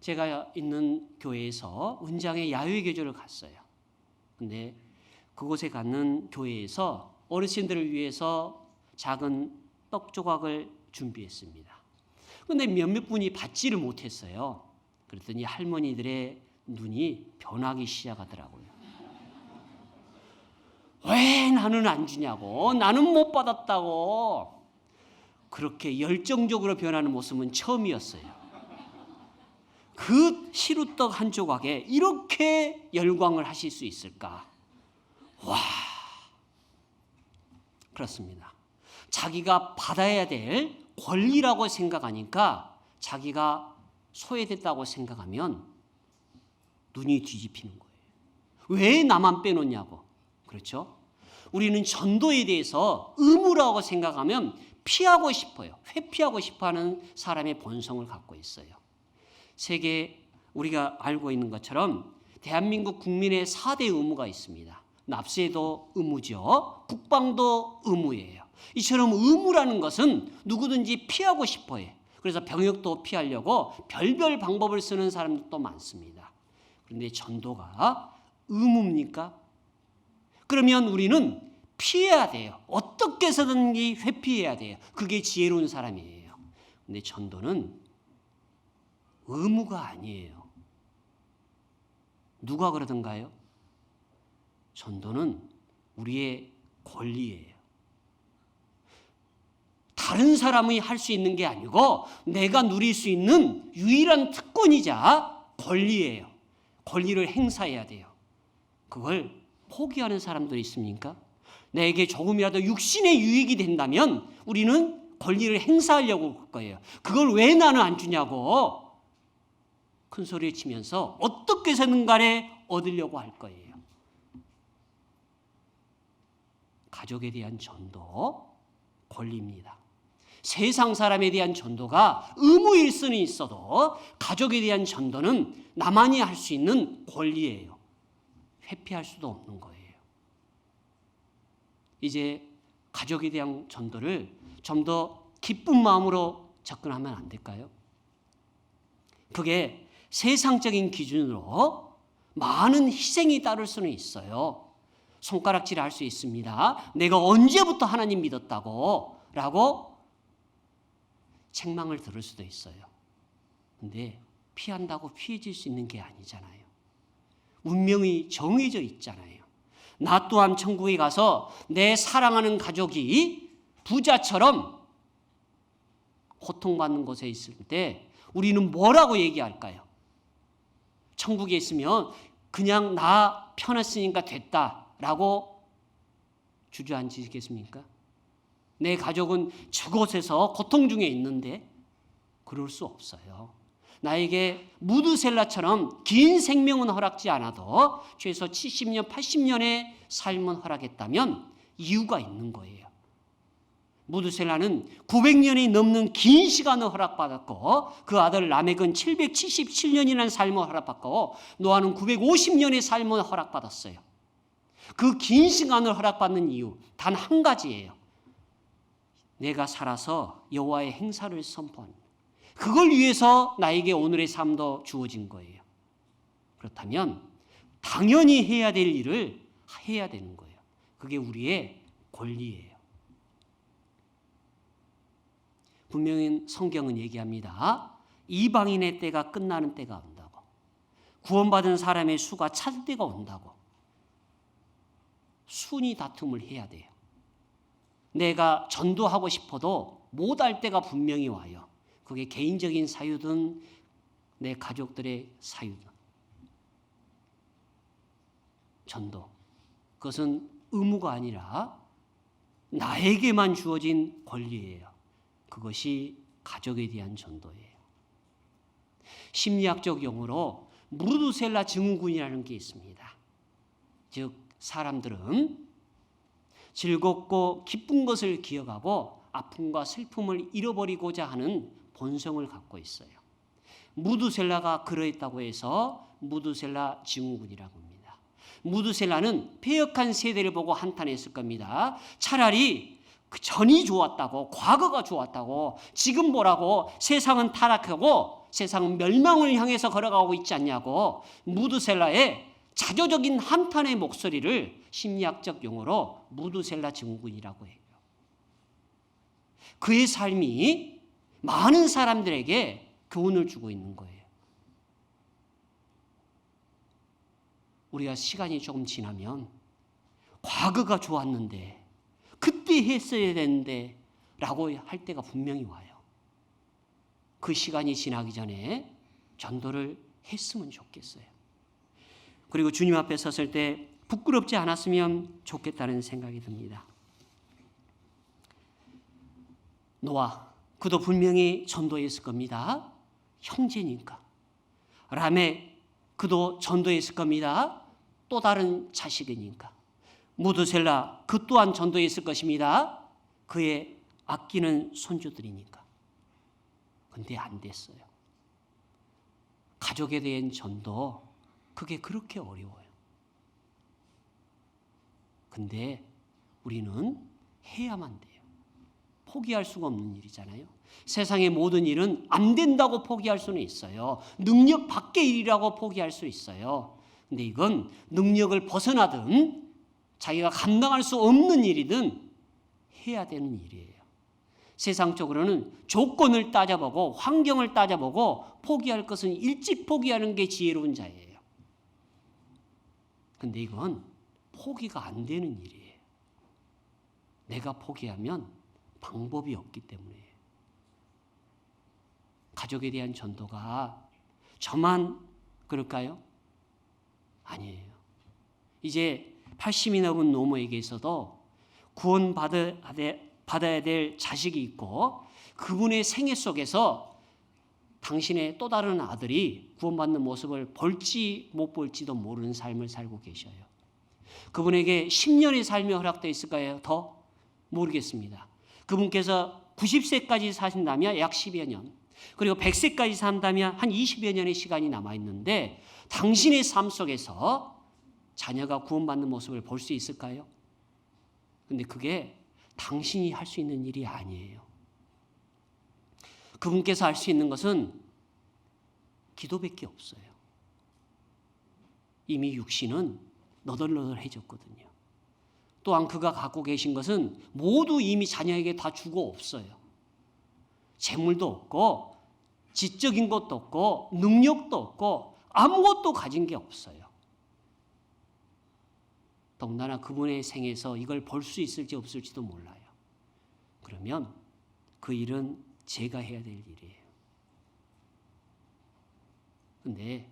제가 있는 교회에서 은장의 야외 개조를 갔어요. 근데 그곳에 가는 교회에서 어르신들을 위해서 작은 떡 조각을 준비했습니다. 근데 몇몇 분이 받지를 못했어요. 그랬더니 할머니들의 눈이 변하기 시작하더라고요. 왜 나는 안 주냐고, 나는 못 받았다고. 그렇게 열정적으로 변하는 모습은 처음이었어요. 그 시루떡 한 조각에 이렇게 열광을 하실 수 있을까? 와, 그렇습니다. 자기가 받아야 될 권리라고 생각하니까 자기가 소외됐다고 생각하면 눈이 뒤집히는 거예요. 왜 나만 빼놓냐고. 그렇죠? 우리는 전도에 대해서 의무라고 생각하면 피하고 싶어요. 회피하고 싶어하는 사람의 본성을 갖고 있어요. 세계 우리가 알고 있는 것처럼 대한민국 국민의 4대 의무가 있습니다. 납세도 의무죠. 국방도 의무예요. 이처럼 의무라는 것은 누구든지 피하고 싶어요. 그래서 병역도 피하려고 별별 방법을 쓰는 사람들도 많습니다. 그런데 전도가 의무입니까? 그러면 우리는 피해야 돼요. 어떻게 해서든지 회피해야 돼요. 그게 지혜로운 사람이에요. 그런데 전도는 의무가 아니에요. 누가 그러던가요? 전도는 우리의 권리예요. 다른 사람이 할 수 있는 게 아니고 내가 누릴 수 있는 유일한 특권이자 권리예요. 권리를 행사해야 돼요. 그걸 포기하는 사람들이 있습니까? 내게 조금이라도 육신의 유익이 된다면 우리는 권리를 행사하려고 할 거예요. 그걸 왜 나는 안 주냐고 큰 소리를 치면서 어떻게 해서든 간에 얻으려고 할 거예요. 가족에 대한 전도 권리입니다. 세상 사람에 대한 전도가 의무일 수는 있어도 가족에 대한 전도는 나만이 할 수 있는 권리예요. 회피할 수도 없는 거예요. 이제 가족에 대한 전도를 좀 더 기쁜 마음으로 접근하면 안 될까요? 그게 세상적인 기준으로 많은 희생이 따를 수는 있어요. 손가락질 할 수 있습니다. 내가 언제부터 하나님 믿었다고 라고 책망을 들을 수도 있어요. 근데 피한다고 피해질 수 있는 게 아니잖아요. 운명이 정해져 있잖아요. 나 또한 천국에 가서 내 사랑하는 가족이 부자처럼 고통받는 곳에 있을 때 우리는 뭐라고 얘기할까요? 천국에 있으면 그냥 나 편했으니까 됐다라고 주저앉으시겠습니까? 내 가족은 저곳에서 고통 중에 있는데 그럴 수 없어요. 나에게 무드셀라처럼 긴 생명은 허락지 않아도 최소 70년, 80년의 삶은 허락했다면 이유가 있는 거예요. 무드셀라는 900년이 넘는 긴 시간을 허락받았고 그 아들 라멕은 777년이라는 삶을 허락받고 노아는 950년의 삶을 허락받았어요. 그 긴 시간을 허락받는 이유 단 한 가지예요. 내가 살아서 여호와의 행사를 선포하는. 그걸 위해서 나에게 오늘의 삶도 주어진 거예요. 그렇다면 당연히 해야 될 일을 해야 되는 거예요. 그게 우리의 권리예요. 분명히 성경은 얘기합니다. 이방인의 때가 끝나는 때가 온다고. 구원받은 사람의 수가 찰 때가 온다고. 순위 다툼을 해야 돼요. 내가 전도하고 싶어도 못할 때가 분명히 와요. 그게 개인적인 사유든 내 가족들의 사유든. 전도. 그것은 의무가 아니라 나에게만 주어진 권리예요. 그것이 가족에 대한 전도예요. 심리학적 용어로 무르두셀라 증후군이라는 게 있습니다. 즉 사람들은 즐겁고 기쁜 것을 기억하고 아픔과 슬픔을 잃어버리고자 하는 본성을 갖고 있어요. 무두셀라가 그러했다고 해서 무두셀라 증후군이라고 합니다. 무두셀라는 패역한 세대를 보고 한탄했을 겁니다. 차라리 그 전이 좋았다고, 과거가 좋았다고, 지금 보라고 세상은 타락하고 세상은 멸망을 향해서 걸어가고 있지 않냐고 무두셀라의 자조적인 한탄의 목소리를 심리학적 용어로 무두셀라 증후군이라고 해요. 그의 삶이 많은 사람들에게 교훈을 주고 있는 거예요. 우리가 시간이 조금 지나면 과거가 좋았는데 그때 했어야 되는데 라고 할 때가 분명히 와요. 그 시간이 지나기 전에 전도를 했으면 좋겠어요. 그리고 주님 앞에 섰을 때 부끄럽지 않았으면 좋겠다는 생각이 듭니다. 노아, 그도 분명히 전도했을 겁니다. 형제니까. 라멕, 그도 전도했을 겁니다. 또 다른 자식이니까. 무두셀라, 그 또한 전도했을 것입니다. 그의 아끼는 손주들이니까. 근데 안 됐어요. 가족에 대한 전도, 그게 그렇게 어려워요. 근데 우리는 해야만 돼요. 포기할 수가 없는 일이잖아요. 세상의 모든 일은 안 된다고 포기할 수는 있어요. 능력 밖의 일이라고 포기할 수 있어요. 근데 이건 능력을 벗어나든 자기가 감당할 수 없는 일이든 해야 되는 일이에요. 세상적으로는 조건을 따져보고 환경을 따져보고 포기할 것은 일찍 포기하는 게 지혜로운 자예요. 근데 이건 포기가 안 되는 일이에요. 내가 포기하면 방법이 없기 때문이에요. 가족에 대한 전도가 저만 그럴까요? 아니에요. 이제 80이 넘은 노모에게서도 구원받아야 될 자식이 있고 그분의 생애 속에서 당신의 또 다른 아들이 구원받는 모습을 볼지 못 볼지도 모르는 삶을 살고 계셔요. 그분에게 10년의 삶이 허락되어 있을까요? 더? 모르겠습니다. 그분께서 90세까지 사신다면 약 10여 년, 그리고 100세까지 산다면 한 20여 년의 시간이 남아있는데 당신의 삶 속에서 자녀가 구원받는 모습을 볼 수 있을까요? 근데 그게 당신이 할 수 있는 일이 아니에요. 그분께서 할 수 있는 것은 기도밖에 없어요. 이미 육신은 너덜너덜해졌거든요. 또한 그가 갖고 계신 것은 모두 이미 자녀에게 다 주고 없어요. 재물도 없고 지적인 것도 없고 능력도 없고 아무것도 가진 게 없어요. 더군다나 그분의 생에서 이걸 볼 수 있을지 없을지도 몰라요. 그러면 그 일은 제가 해야 될 일이에요. 근데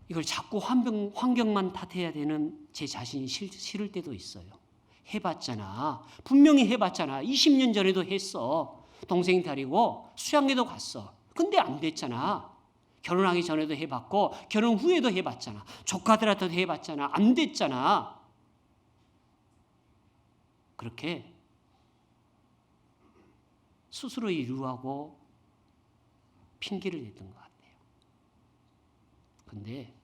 이걸 자꾸 환경만 탓해야 되는 제 자신이 싫을 때도 있어요. 해봤잖아. 분명히 해봤잖아. 20년 전에도 했어. 동생 데리고 수양회도 갔어. 근데 안 됐잖아. 결혼하기 전에도 해봤고 결혼 후에도 해봤잖아. 조카들한테도 해봤잖아. 안 됐잖아. 그렇게 스스로 이루하고 핑계를 냈던 것 같아요. 근데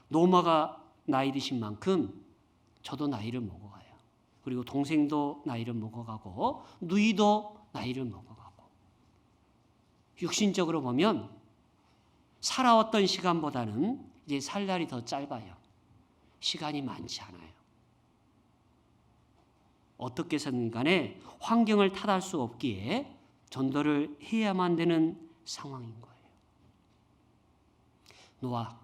노마가 나이 드신 만큼 저도 나이를 먹어가요. 그리고 동생도 나이를 먹어가고 누이도 나이를 먹어가고 육신적으로 보면 살아왔던 시간보다는 이제 살 날이 더 짧아요. 시간이 많지 않아요. 어떻게 해서든 간에 환경을 탓할 수 없기에 전도를 해야만 되는 상황인 거예요. 노아,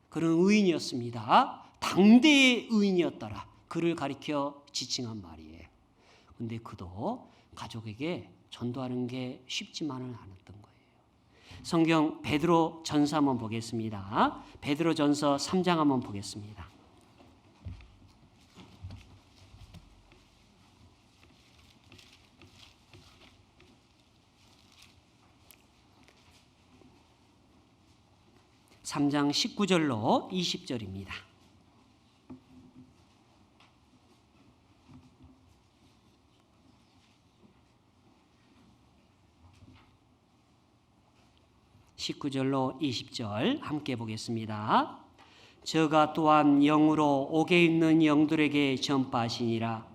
그는 의인이었습니다. 당대의 의인이었더라. 그를 가리켜 지칭한 말이에요. 근데 그도 가족에게 전도하는 게 쉽지만은 않았던 거예요. 성경 베드로 전서 한번 보겠습니다. 베드로 전서 3장 한번 보겠습니다. (3장) 19절로 20절입니다. (19절로 20절) 함께 보겠습니다. 저가 또한 영으로 옥에 있는 영들에게 전파하시니라.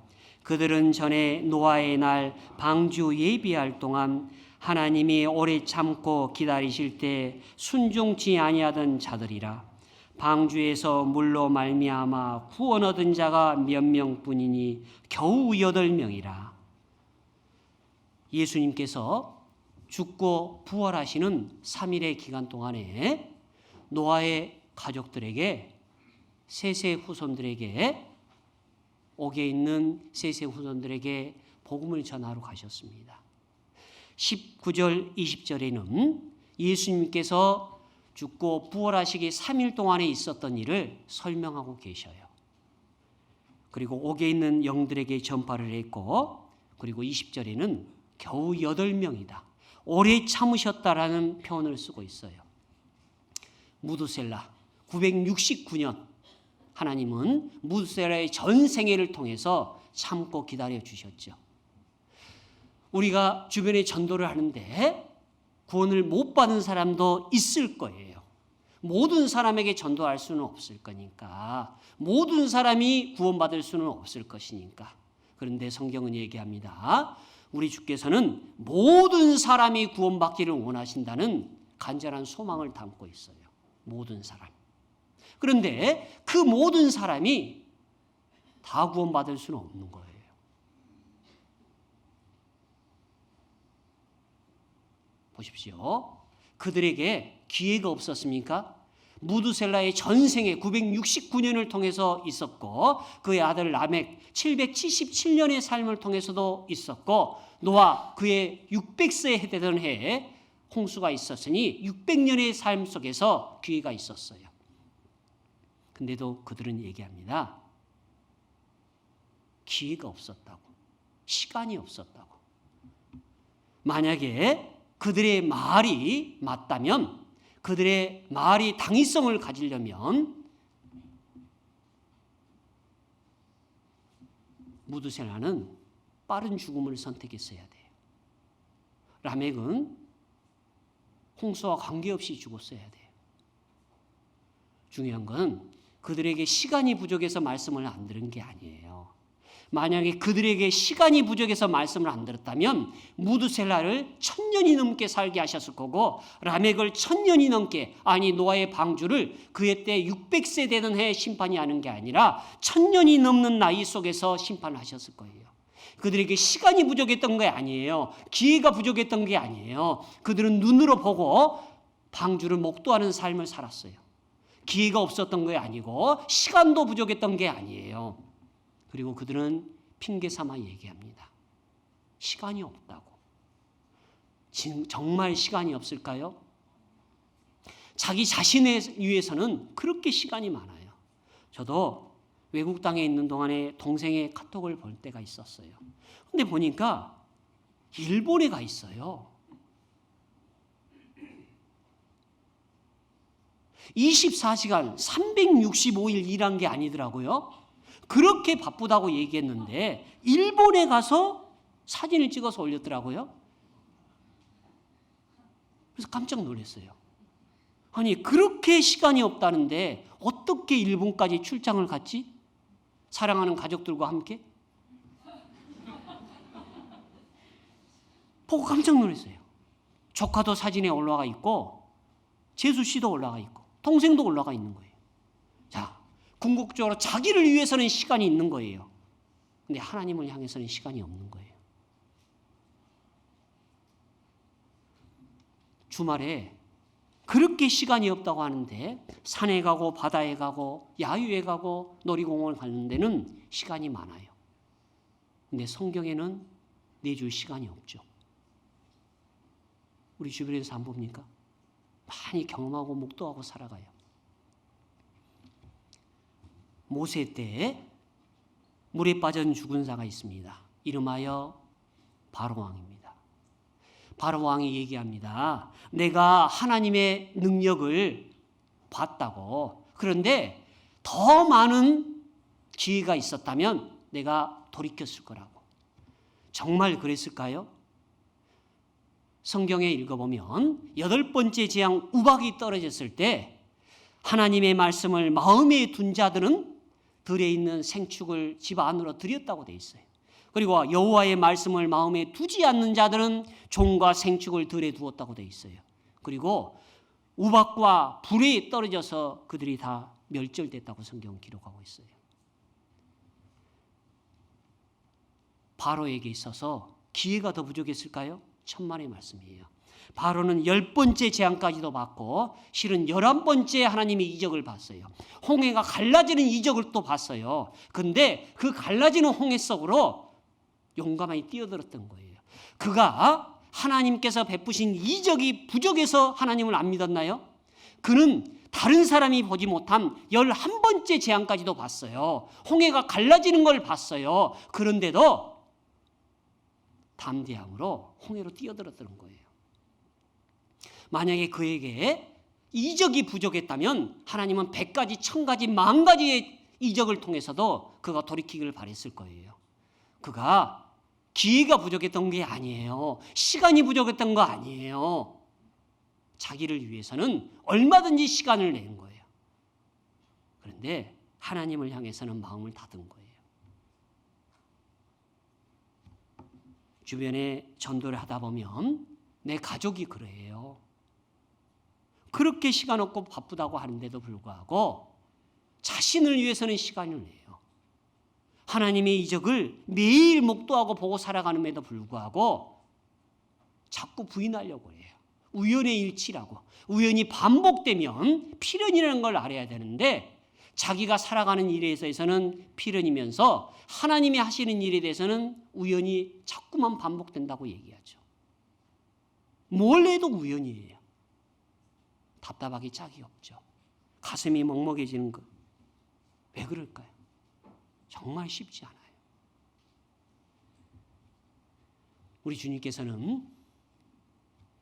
그들은 전에 노아의 날 방주 예비할 동안 하나님이 오래 참고 기다리실 때 순종치 아니하던 자들이라. 방주에서 물로 말미암아 구원 얻은 자가 몇 명뿐이니 겨우 8명이라. 예수님께서 죽고 부활하시는 3일의 기간 동안에 노아의 가족들에게, 셋의 후손들에게, 옥에 있는 셋의 후손들에게 복음을 전하러 가셨습니다. 19절 20절에는 예수님께서 죽고 부활하시기 3일 동안에 있었던 일을 설명하고 계셔요. 그리고 옥에 있는 영들에게 전파를 했고, 그리고 20절에는 겨우 8명이다. 오래 참으셨다라는 표현을 쓰고 있어요. 무두셀라 969년 하나님은 무두셀라의 전 생애를 통해서 참고 기다려 주셨죠. 우리가 주변에 전도를 하는데 구원을 못 받은 사람도 있을 거예요. 모든 사람에게 전도할 수는 없을 거니까, 모든 사람이 구원받을 수는 없을 것이니까. 그런데 성경은 얘기합니다. 우리 주께서는 모든 사람이 구원받기를 원하신다는 간절한 소망을 담고 있어요. 모든 사람. 그런데 그 모든 사람이 다 구원받을 수는 없는 거예요. 보십시오. 그들에게 기회가 없었습니까? 무두셀라의 전생에 969년을 통해서 있었고, 그의 아들 라멕 777년의 삶을 통해서도 있었고, 노아 그의 600세에 해되던 해에 홍수가 있었으니 600년의 삶 속에서 기회가 있었어요. 근데도 그들은 얘기합니다. 기회가 없었다고, 시간이 없었다고. 만약에 그들의 말이 맞다면, 그들의 말이 당위성을 가지려면 무두셀라는 빠른 죽음을 선택했어야 돼요. 라멕은 홍수와 관계없이 죽었어야 돼요. 중요한 건 그들에게 시간이 부족해서 말씀을 안 들은 게 아니에요. 만약에 그들에게 시간이 부족해서 말씀을 안 들었다면 무두셀라를 1000년이 넘게 살게 하셨을 거고, 라멕을 1000년이 넘게, 아니 노아의 방주를 그의 때 600세 되던 해에 심판이 하는 게 아니라 1000년이 넘는 나이 속에서 심판을 하셨을 거예요. 그들에게 시간이 부족했던 게 아니에요. 기회가 부족했던 게 아니에요. 그들은 눈으로 보고 방주를 목도하는 삶을 살았어요. 기회가 없었던 게 아니고 시간도 부족했던 게 아니에요. 그리고 그들은 핑계 삼아 얘기합니다. 시간이 없다고. 정말 시간이 없을까요? 자기 자신에 위해서는 그렇게 시간이 많아요. 저도 외국 땅에 있는 동안에 동생의 카톡을 볼 때가 있었어요. 근데 보니까 일본에 가 있어요. 24시간 365일 일한 게 아니더라고요. 그렇게 바쁘다고 얘기했는데 일본에 가서 사진을 찍어서 올렸더라고요. 그래서 깜짝 놀랐어요. 아니 그렇게 시간이 없다는데 어떻게 일본까지 출장을 갔지? 사랑하는 가족들과 함께? 보고 깜짝 놀랐어요. 조카도 사진에 올라가 있고 재수 씨도 올라가 있고 동생도 올라가 있는 거예요. 자, 궁극적으로 자기를 위해서는 시간이 있는 거예요. 근데 하나님을 향해서는 시간이 없는 거예요. 주말에 그렇게 시간이 없다고 하는데 산에 가고 바다에 가고 야유에 가고 놀이공원 가는 데는 시간이 많아요. 근데 성경에는 내줄 시간이 없죠. 우리 주변에서 안 봅니까? 많이 경험하고 묵도하고 살아가요. 모세 때 물에 빠진 죽은 자가 있습니다. 이름하여 바로왕입니다. 바로왕이 얘기합니다. 내가 하나님의 능력을 봤다고. 그런데 더 많은 기회가 있었다면 내가 돌이켰을 거라고. 정말 그랬을까요? 성경에 읽어보면 8번째 재앙 우박이 떨어졌을 때 하나님의 말씀을 마음에 둔 자들은 들에 있는 생축을 집 안으로 들였다고 돼 있어요. 그리고 여호와의 말씀을 마음에 두지 않는 자들은 종과 생축을 들에 두었다고 돼 있어요. 그리고 우박과 불에 떨어져서 그들이 다 멸절됐다고 성경은 기록하고 있어요. 바로에게 있어서 기회가 더 부족했을까요? 천만의 말씀이에요. 바로는 10번째 재앙까지도 받고 실은 11번째 하나님의 이적을 봤어요. 홍해가 갈라지는 이적을 또 봤어요. 근데 그 갈라지는 홍해 속으로 용감하게 뛰어들었던 거예요. 그가 하나님께서 베푸신 이적이 부족해서 하나님을 안 믿었나요? 그는 다른 사람이 보지 못한 11번째 재앙까지도 봤어요. 홍해가 갈라지는 걸 봤어요. 그런데도 담대함으로 홍해로 뛰어들었던 거예요. 만약에 그에게 이적이 부족했다면 하나님은 100가지, 1000가지, 10,000가지의 이적을 통해서도 그가 돌이키기를 바랬을 거예요. 그가 기회가 부족했던 게 아니에요. 시간이 부족했던 거 아니에요. 자기를 위해서는 얼마든지 시간을 낸 거예요. 그런데 하나님을 향해서는 마음을 닫은 거예요. 주변에 전도를 하다 보면 내 가족이 그래요. 그렇게 시간 없고 바쁘다고 하는데도 불구하고 자신을 위해서는 시간을 내요. 하나님의 이적을 매일 목도하고 보고 살아가는데도 불구하고 자꾸 부인하려고 해요. 우연의 일치라고. 우연히 반복되면 필연이라는 걸 알아야 되는데 자기가 살아가는 일에 대해서는 필연이면서 하나님이 하시는 일에 대해서는 우연히 자꾸만 반복된다고 얘기하죠. 뭘 해도 우연이에요. 답답하기 짝이 없죠. 가슴이 먹먹해지는 것. 왜 그럴까요? 정말 쉽지 않아요. 우리 주님께서는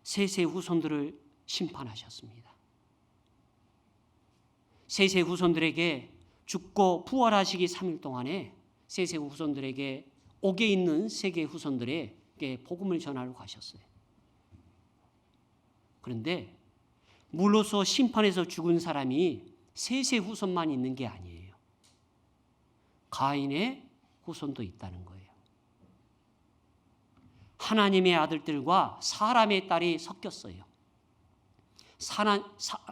셋의 후손들을 심판하셨습니다. 셋의 후손들에게 죽고 부활하시기 3일 동안에 셋의 후손들에게 옥에 있는 세 개의 후손들에게 복음을 전하러 가셨어요. 그런데 물로서 심판해서 죽은 사람이 셋의 후손만 있는 게 아니에요. 가인의 후손도 있다는 거예요. 하나님의 아들들과 사람의 딸이 섞였어요.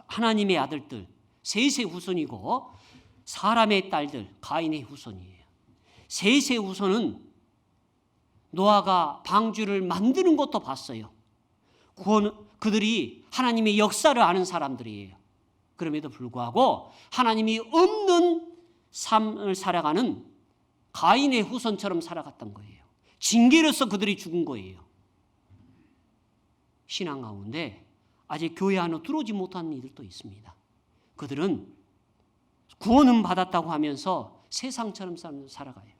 하나님의 아들들 셋의 후손이고 사람의 딸들 가인의 후손이에요. 셋의 후손은 노아가 방주를 만드는 것도 봤어요. 그들이 하나님의 역사를 아는 사람들이에요. 그럼에도 불구하고 하나님이 없는 삶을 살아가는 가인의 후손처럼 살아갔던 거예요. 징계로서 그들이 죽은 거예요. 신앙 가운데 아직 교회 안으로 들어오지 못한 이들도 있습니다. 그들은 구원은 받았다고 하면서 세상처럼 살아가요.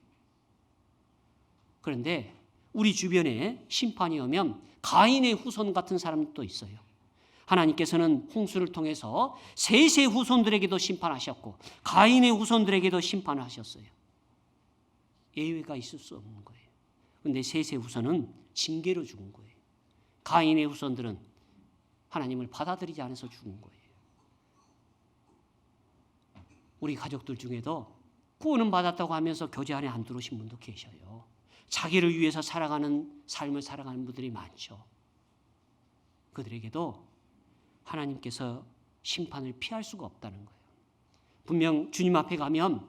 그런데 우리 주변에 심판이 오면 가인의 후손 같은 사람도 있어요. 하나님께서는 홍수를 통해서 셋의 후손들에게도 심판하셨고 가인의 후손들에게도 심판을 하셨어요. 예외가 있을 수 없는 거예요. 그런데 셋의 후손은 징계로 죽은 거예요. 가인의 후손들은 하나님을 받아들이지 않아서 죽은 거예요. 우리 가족들 중에도 구원은 받았다고 하면서 교제 안에 안 들어오신 분도 계셔요. 자기를 위해서 살아가는 삶을 살아가는 분들이 많죠. 그들에게도 하나님께서 심판을 피할 수가 없다는 거예요. 분명 주님 앞에 가면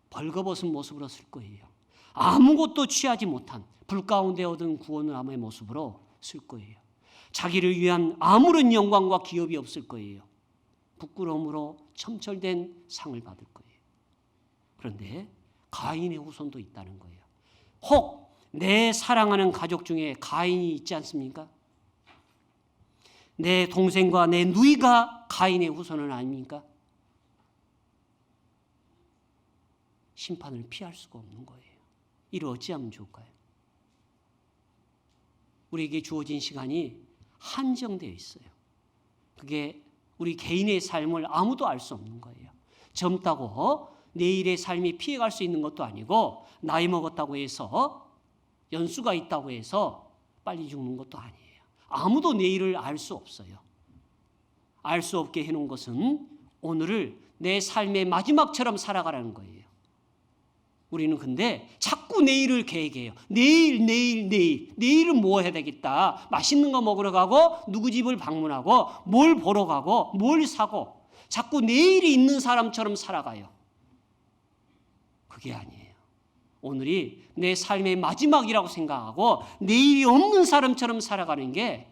벌거벗은 모습으로 쓸 거예요. 아무것도 취하지 못한 불 가운데 얻은 구원의 모습으로 쓸 거예요. 자기를 위한 아무런 영광과 기업이 없을 거예요. 부끄러움으로 첨철된 상을 받을 거예요. 그런데 가인의 후손도 있다는 거예요. 혹 내 사랑하는 가족 중에 가인이 있지 않습니까? 내 동생과 내 누이가 가인의 후손은 아닙니까? 심판을 피할 수가 없는 거예요. 이를 어찌하면 좋을까요? 우리에게 주어진 시간이 한정되어 있어요. 그게 우리 개인의 삶을 아무도 알 수 없는 거예요. 젊다고 내일의 삶이 피해갈 수 있는 것도 아니고 나이 먹었다고 해서 연수가 있다고 해서 빨리 죽는 것도 아니에요. 아무도 내일을 알 수 없어요. 알 수 없게 해놓은 것은 오늘을 내 삶의 마지막처럼 살아가라는 거예요. 우리는 근데 자꾸 내일을 계획해요. 내일은 뭐 해야 되겠다. 맛있는 거 먹으러 가고 누구 집을 방문하고 뭘 보러 가고 뭘 사고 자꾸 내일이 있는 사람처럼 살아가요. 그게 아니에요. 오늘이 내 삶의 마지막이라고 생각하고 내일이 없는 사람처럼 살아가는 게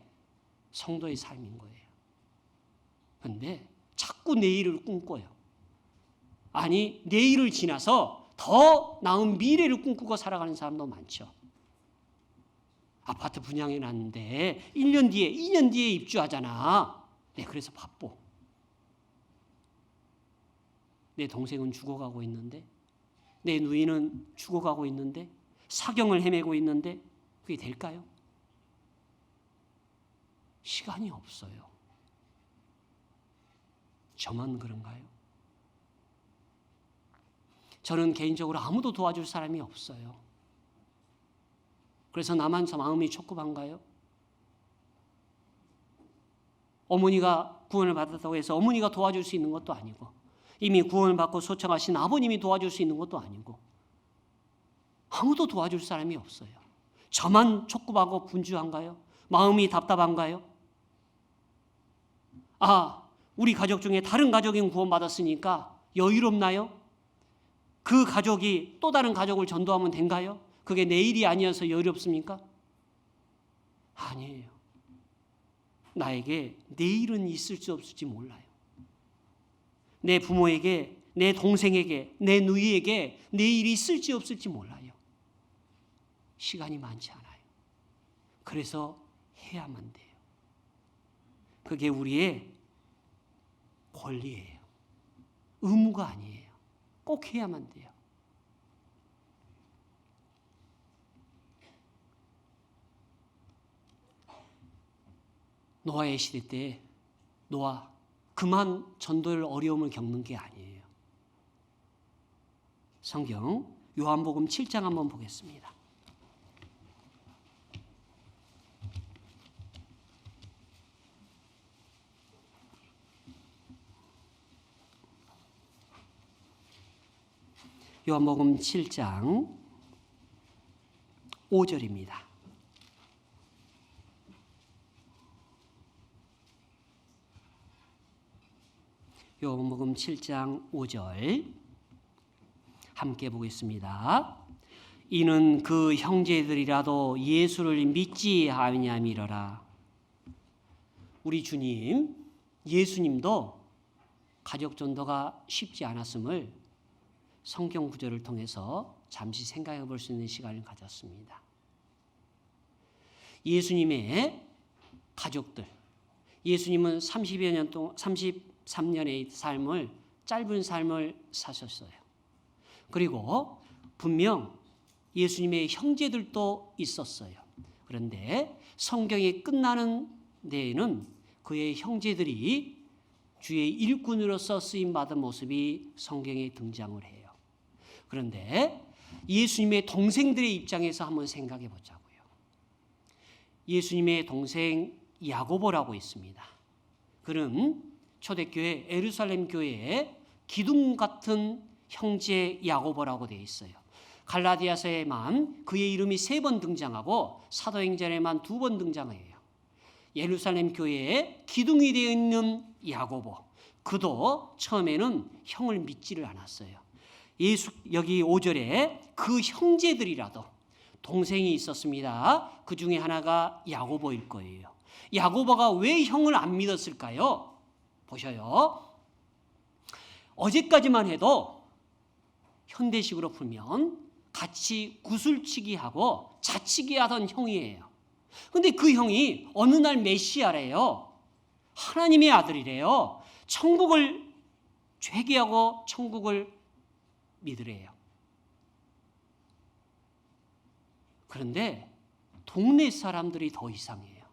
성도의 삶인 거예요. 그런데 자꾸 내일을 꿈꿔요. 아니 내일을 지나서 더 나은 미래를 꿈꾸고 살아가는 사람도 많죠. 아파트 분양해 놨는데 1년 뒤에 2년 뒤에 입주하잖아. 네, 그래서 바빠. 내 동생은 죽어가고 있는데 내 누이는 죽어가고 있는데 사경을 헤매고 있는데 그게 될까요? 시간이 없어요. 저만 그런가요? 저는 개인적으로 아무도 도와줄 사람이 없어요. 그래서 나만 마음이 촉급한가요? 어머니가 구원을 받았다고 해서 어머니가 도와줄 수 있는 것도 아니고 이미 구원을 받고 소청하신 아버님이 도와줄 수 있는 것도 아니고 아무도 도와줄 사람이 없어요. 저만 촉급하고 분주한가요? 마음이 답답한가요? 우리 가족 중에 다른 가족이 구원받았으니까 여유롭나요? 그 가족이 또 다른 가족을 전도하면 된가요? 그게 내 일이 아니어서 여유롭습니까? 아니에요. 나에게 내일은 있을지 없을지 몰라요. 내 부모에게, 내 동생에게, 내 누이에게 내일이 있을지 없을지 몰라요. 시간이 많지 않아요. 그래서 해야만 돼요. 그게 우리의 권리예요. 의무가 아니에요. 꼭 해야만 돼요. 노아의 시대 때 노아 그만 전도를 어려움을 겪는 게 아니에요. 성경 요한복음 7장 한번 보겠습니다. 요한복음 7장 5절입니다. 요한복음 7장 5절 함께 보겠습니다. 이는 그 형제들이라도 예수를 믿지 아니함이러라. 우리 주님, 예수님도 가족 전도가 쉽지 않았음을 성경 구절을 통해서 잠시 생각해 볼 수 있는 시간을 가졌습니다. 예수님의 가족들, 예수님은 30여 년 동안 33년의 삶을 짧은 삶을 사셨어요. 그리고 분명 예수님의 형제들도 있었어요. 그런데 성경이 끝나는 데에는 그의 형제들이 주의 일꾼으로서 쓰임받은 모습이 성경에 등장을 해요. 그런데 예수님의 동생들의 입장에서 한번 생각해 보자고요. 예수님의 동생 야고보라고 있습니다. 그는 초대교회 에루살렘 교회에 기둥 같은 형제 야고보라고 되어 있어요. 갈라디아서에만 그의 이름이 3번 등장하고 사도행전에만 2번 등장해요. 예루살렘 교회에 기둥이 되어 있는 야고보, 그도 처음에는 형을 믿지를 않았어요. 여기 5절에 그 형제들이라도 동생이 있었습니다. 그 중에 하나가 야고보일 거예요. 야고보가 왜 형을 안 믿었을까요? 보셔요. 어제까지만 해도 현대식으로 풀면 같이 구슬치기 하고 자치기 하던 형이에요. 근데 그 형이 어느 날 메시아래요. 하나님의 아들이래요. 천국을 회개하고 천국을 믿으래요. 그런데 동네 사람들이 더 이상해요.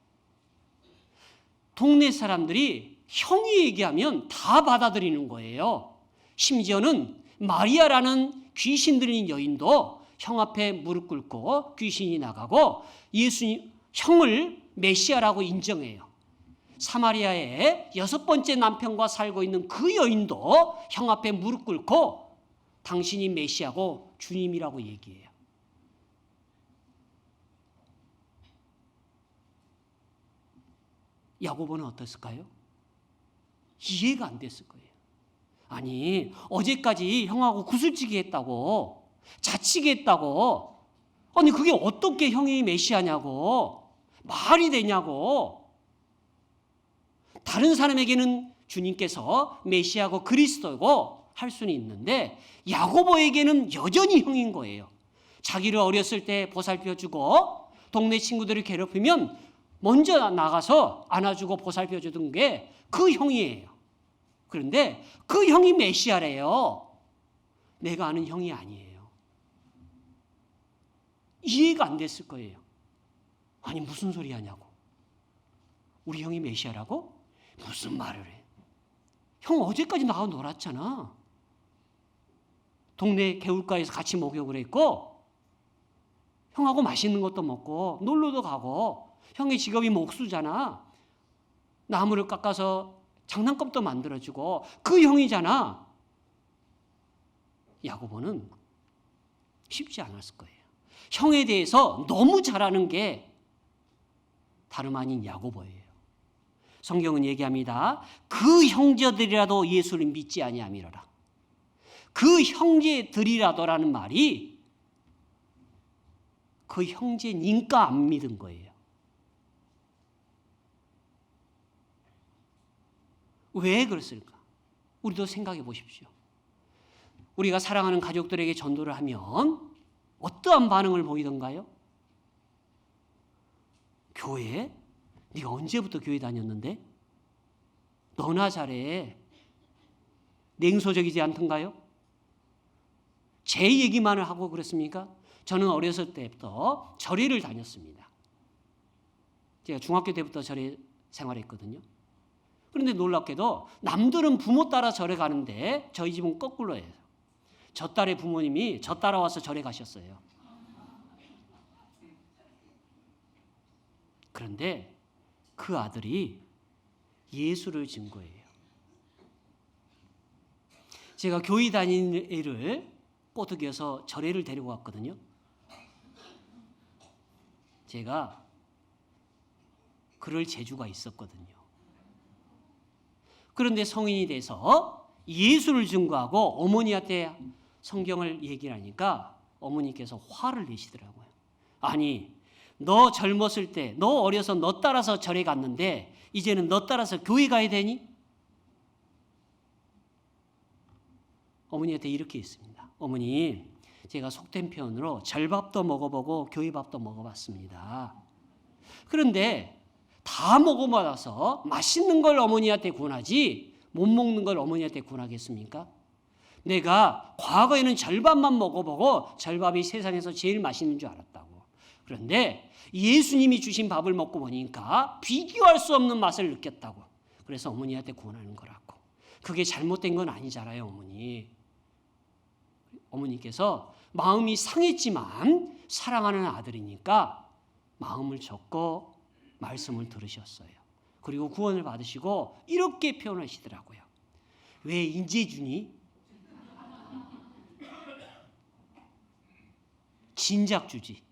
동네 사람들이 형이 얘기하면 다 받아들이는 거예요. 심지어는 마리아라는 귀신 들린 여인도 형 앞에 무릎 꿇고 귀신이 나가고 예수님 형을 메시아라고 인정해요. 사마리아의 6번째 남편과 살고 있는 그 여인도 형 앞에 무릎 꿇고 당신이 메시아고 주님이라고 얘기해요. 야고보는 어땠을까요? 이해가 안 됐을 거예요. 아니, 어제까지 형하고 구슬치기 했다고, 자치기 했다고, 아니 그게 어떻게 형이 메시아냐고, 말이 되냐고. 다른 사람에게는 주님께서 메시아고 그리스도고 할 수는 있는데 야고보에게는 여전히 형인 거예요. 자기를 어렸을 때 보살펴주고 동네 친구들을 괴롭히면 먼저 나가서 안아주고 보살펴주던 게 그 형이에요. 그런데 그 형이 메시아래요. 내가 아는 형이 아니에요. 이해가 안 됐을 거예요. 아니 무슨 소리 하냐고. 우리 형이 메시아라고? 무슨 말을 해. 형 어제까지 나하고 놀았잖아. 동네 개울가에서 같이 목욕을 했고 형하고 맛있는 것도 먹고 놀러도 가고 형의 직업이 목수잖아. 나무를 깎아서 장난감도 만들어주고 그 형이잖아. 야고보는 쉽지 않았을 거예요. 형에 대해서 너무 잘하는 게 다름 아닌 야고보예요. 성경은 얘기합니다. 그 형제들이라도 예수를 믿지 아니함이로라. 그 형제들이라도라는 말이 그 형제니까 안 믿은 거예요. 왜 그랬을까? 우리도 생각해 보십시오. 우리가 사랑하는 가족들에게 전도를 하면 어떠한 반응을 보이던가요? 교회? 네가 언제부터 교회 다녔는데? 너나 잘해. 냉소적이지 않던가요? 제 얘기만을 하고 그랬습니까? 저는 어렸을 때부터 절에를 다녔습니다. 제가 중학교 때부터 절에 생활했거든요. 그런데 놀랍게도 남들은 부모 따라 절에 가는데 저희 집은 거꾸로예요. 저 딸의 부모님이 저 따라와서 절에 가셨어요. 그런데 그 아들이 예수를 증거해요. 제가 교회 다니는 애를 꼬드겨서 절에를 데리고 갔거든요. 제가 그럴 재주가 있었거든요. 그런데 성인이 돼서 예수를 증거하고 어머니한테 성경을 얘기를 하니까 어머니께서 화를 내시더라고요. 아니, 너 젊었을 때, 너 어려서 너 따라서 절에 갔는데 이제는 너 따라서 교회 가야 되니? 어머니한테 이렇게 했습니다. 어머니, 제가 속된 표현으로 절밥도 먹어보고 교회밥도 먹어봤습니다. 그런데 다 먹어봐서 맛있는 걸 어머니한테 권하지 못 먹는 걸 어머니한테 권하겠습니까? 내가 과거에는 절밥만 먹어보고 절밥이 세상에서 제일 맛있는 줄 알았다고. 그런데 예수님이 주신 밥을 먹고 보니까 비교할 수 없는 맛을 느꼈다고. 그래서 어머니한테 권하는 거라고. 그게 잘못된 건 아니잖아요, 어머니. 어머니께서 마음이 상했지만 사랑하는 아들이니까 마음을 접고 말씀을 들으셨어요. 그리고 구원을 받으시고 이렇게 표현하시더라고요. 왜 인제 주니? 진작 주지.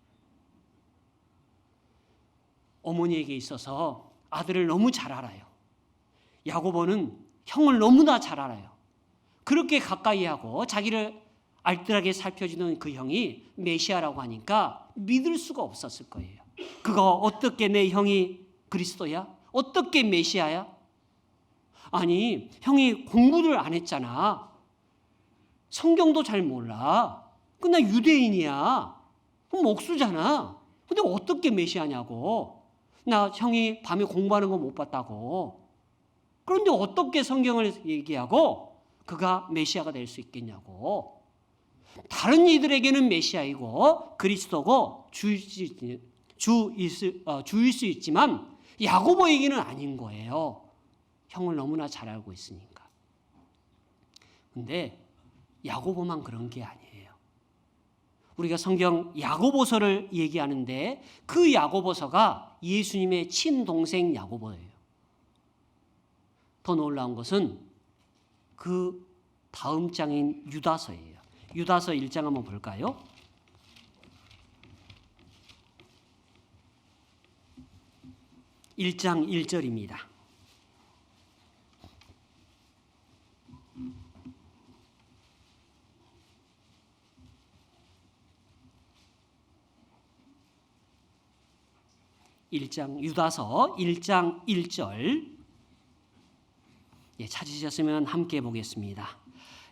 어머니에게 있어서 아들을 너무 잘 알아요. 야고보는 형을 너무나 잘 알아요. 그렇게 가까이 하고 자기를 알뜰하게 살펴주는 그 형이 메시아라고 하니까 믿을 수가 없었을 거예요. 그거 어떻게 내 형이 그리스도야? 어떻게 메시아야? 아니, 형이 공부를 안 했잖아. 성경도 잘 몰라. 그냥 유대인이야. 그럼 옥수잖아. 근데 어떻게 메시아냐고. 나 형이 밤에 공부하는 거 못 봤다고. 그런데 어떻게 성경을 얘기하고 그가 메시아가 될 수 있겠냐고. 다른 이들에게는 메시아이고 그리스도고 주일 수 있지만 야고보에게는 아닌 거예요. 형을 너무나 잘 알고 있으니까. 근데 야고보만 그런 게 아니에요. 우리가 성경 야고보서를 얘기하는데 그 야고보서가 예수님의 친동생 야고보예요. 더 놀라운 것은 그 다음 장인 유다서예요. 유다서 1장 한번 볼까요? (1장 1절입니다) 유다서 1장 1절 찾으셨으면 함께 보겠습니다.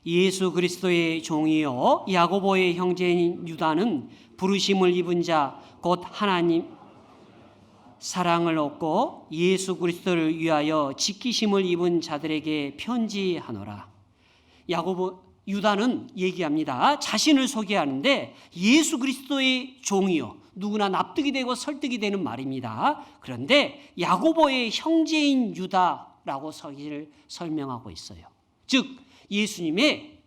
예수 그리스도의 종이요 야고보의 형제인 유다는 부르심을 입은 자 곧 하나님 사랑을 얻고 예수 그리스도를 위하여 지키심을 입은 자들에게 편지하노라. 유다는 얘기합니다. 자신을 소개하는데 예수 그리스도의 종이요. 누구나 납득이 되고 설득이 되는 말입니다. 그런데 야고보의 형제인 유다라고 사실을 설명하고 있어요. 즉 예수님의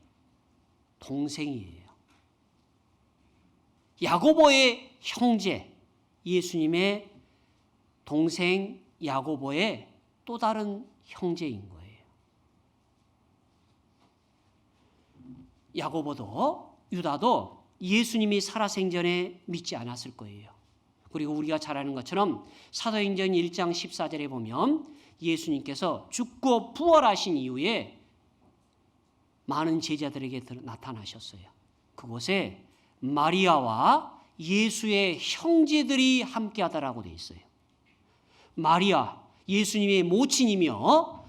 동생이에요. 야고보의 형제, 예수님의 동생 야고보의 또 다른 형제인 거예요. 야고보도 유다도 예수님이 살아생전에 믿지 않았을 거예요. 그리고 우리가 잘 아는 것처럼 사도행전 1장 14절에 보면 예수님께서 죽고 부활하신 이후에 많은 제자들에게 나타나셨어요. 그곳에 마리아와 예수의 형제들이 함께하다라고 되어 있어요. 마리아, 예수님의 모친이며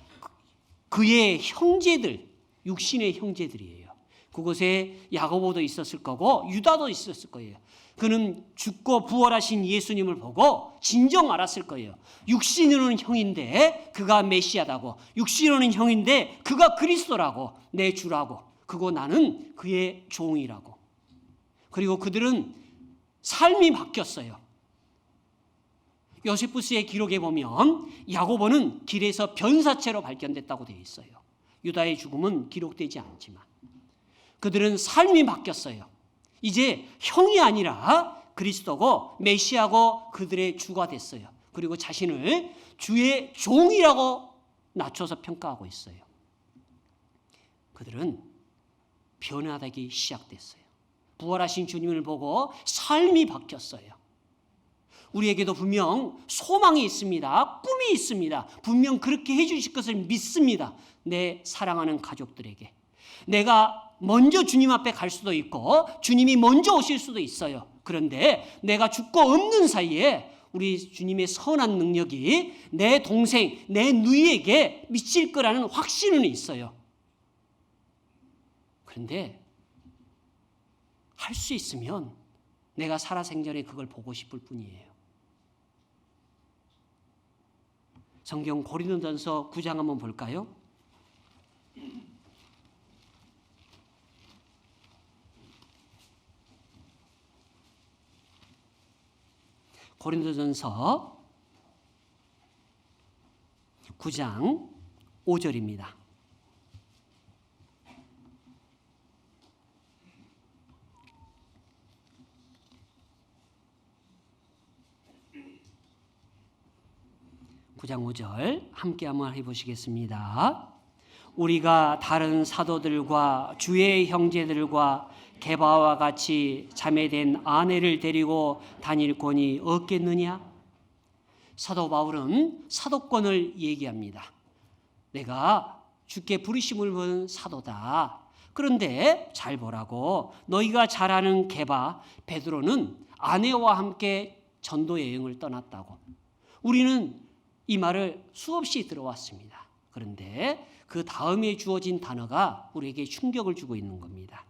그의 형제들, 육신의 형제들이에요. 그곳에 야고보도 있었을 거고 유다도 있었을 거예요. 그는 죽고 부활하신 예수님을 보고 진정 알았을 거예요. 육신으로는 형인데 그가 메시아다고, 육신으로는 형인데 그가 그리스도라고, 내 주라고, 그리고 나는 그의 종이라고. 그리고 그들은 삶이 바뀌었어요. 요세푸스의 기록에 보면 야고보는 길에서 변사체로 발견됐다고 되어 있어요. 유다의 죽음은 기록되지 않지만 그들은 삶이 바뀌었어요. 이제 형이 아니라 그리스도고 메시아고 그들의 주가 됐어요. 그리고 자신을 주의 종이라고 낮춰서 평가하고 있어요. 그들은 변화되기 시작됐어요. 부활하신 주님을 보고 삶이 바뀌었어요. 우리에게도 분명 소망이 있습니다. 꿈이 있습니다. 분명 그렇게 해주실 것을 믿습니다. 내 사랑하는 가족들에게. 내가 먼저 주님 앞에 갈 수도 있고 주님이 먼저 오실 수도 있어요. 그런데 내가 죽고 없는 사이에 우리 주님의 선한 능력이 내 동생, 내 누이에게 미칠 거라는 확신은 있어요. 그런데 할 수 있으면 내가 살아생전에 그걸 보고 싶을 뿐이에요. 성경 고린도전서 9장 한번 볼까요? 고린도전서 9장 5절입니다. (9장 5절) 함께 한번 해보시겠습니다. 우리가 다른 사도들과 주의 형제들과 게바와 같이 자매된 아내를 데리고 다닐 권이 없겠느냐? 사도 바울은 사도권을 얘기합니다. 내가 주께 부르심을 받은 사도다. 그런데 잘 보라고, 너희가 잘 아는 게바 베드로는 아내와 함께 전도 여행을 떠났다고. 우리는 이 말을 수없이 들어왔습니다. 그런데 그 다음에 주어진 단어가 우리에게 충격을 주고 있는 겁니다.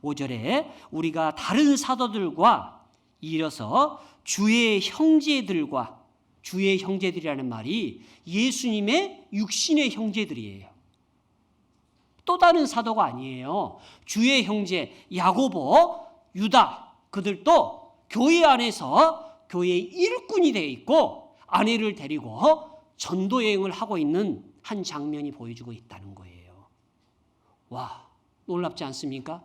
5절에 우리가 다른 사도들과 이어서 주의 형제들과, 주의 형제들이라는 말이 예수님의 육신의 형제들이에요. 또 다른 사도가 아니에요. 주의 형제 야고보, 유다, 그들도 교회 안에서 교회의 일꾼이 되어 있고 아내를 데리고 전도 여행을 하고 있는 한 장면이 보여주고 있다는 거예요. 와, 놀랍지 않습니까?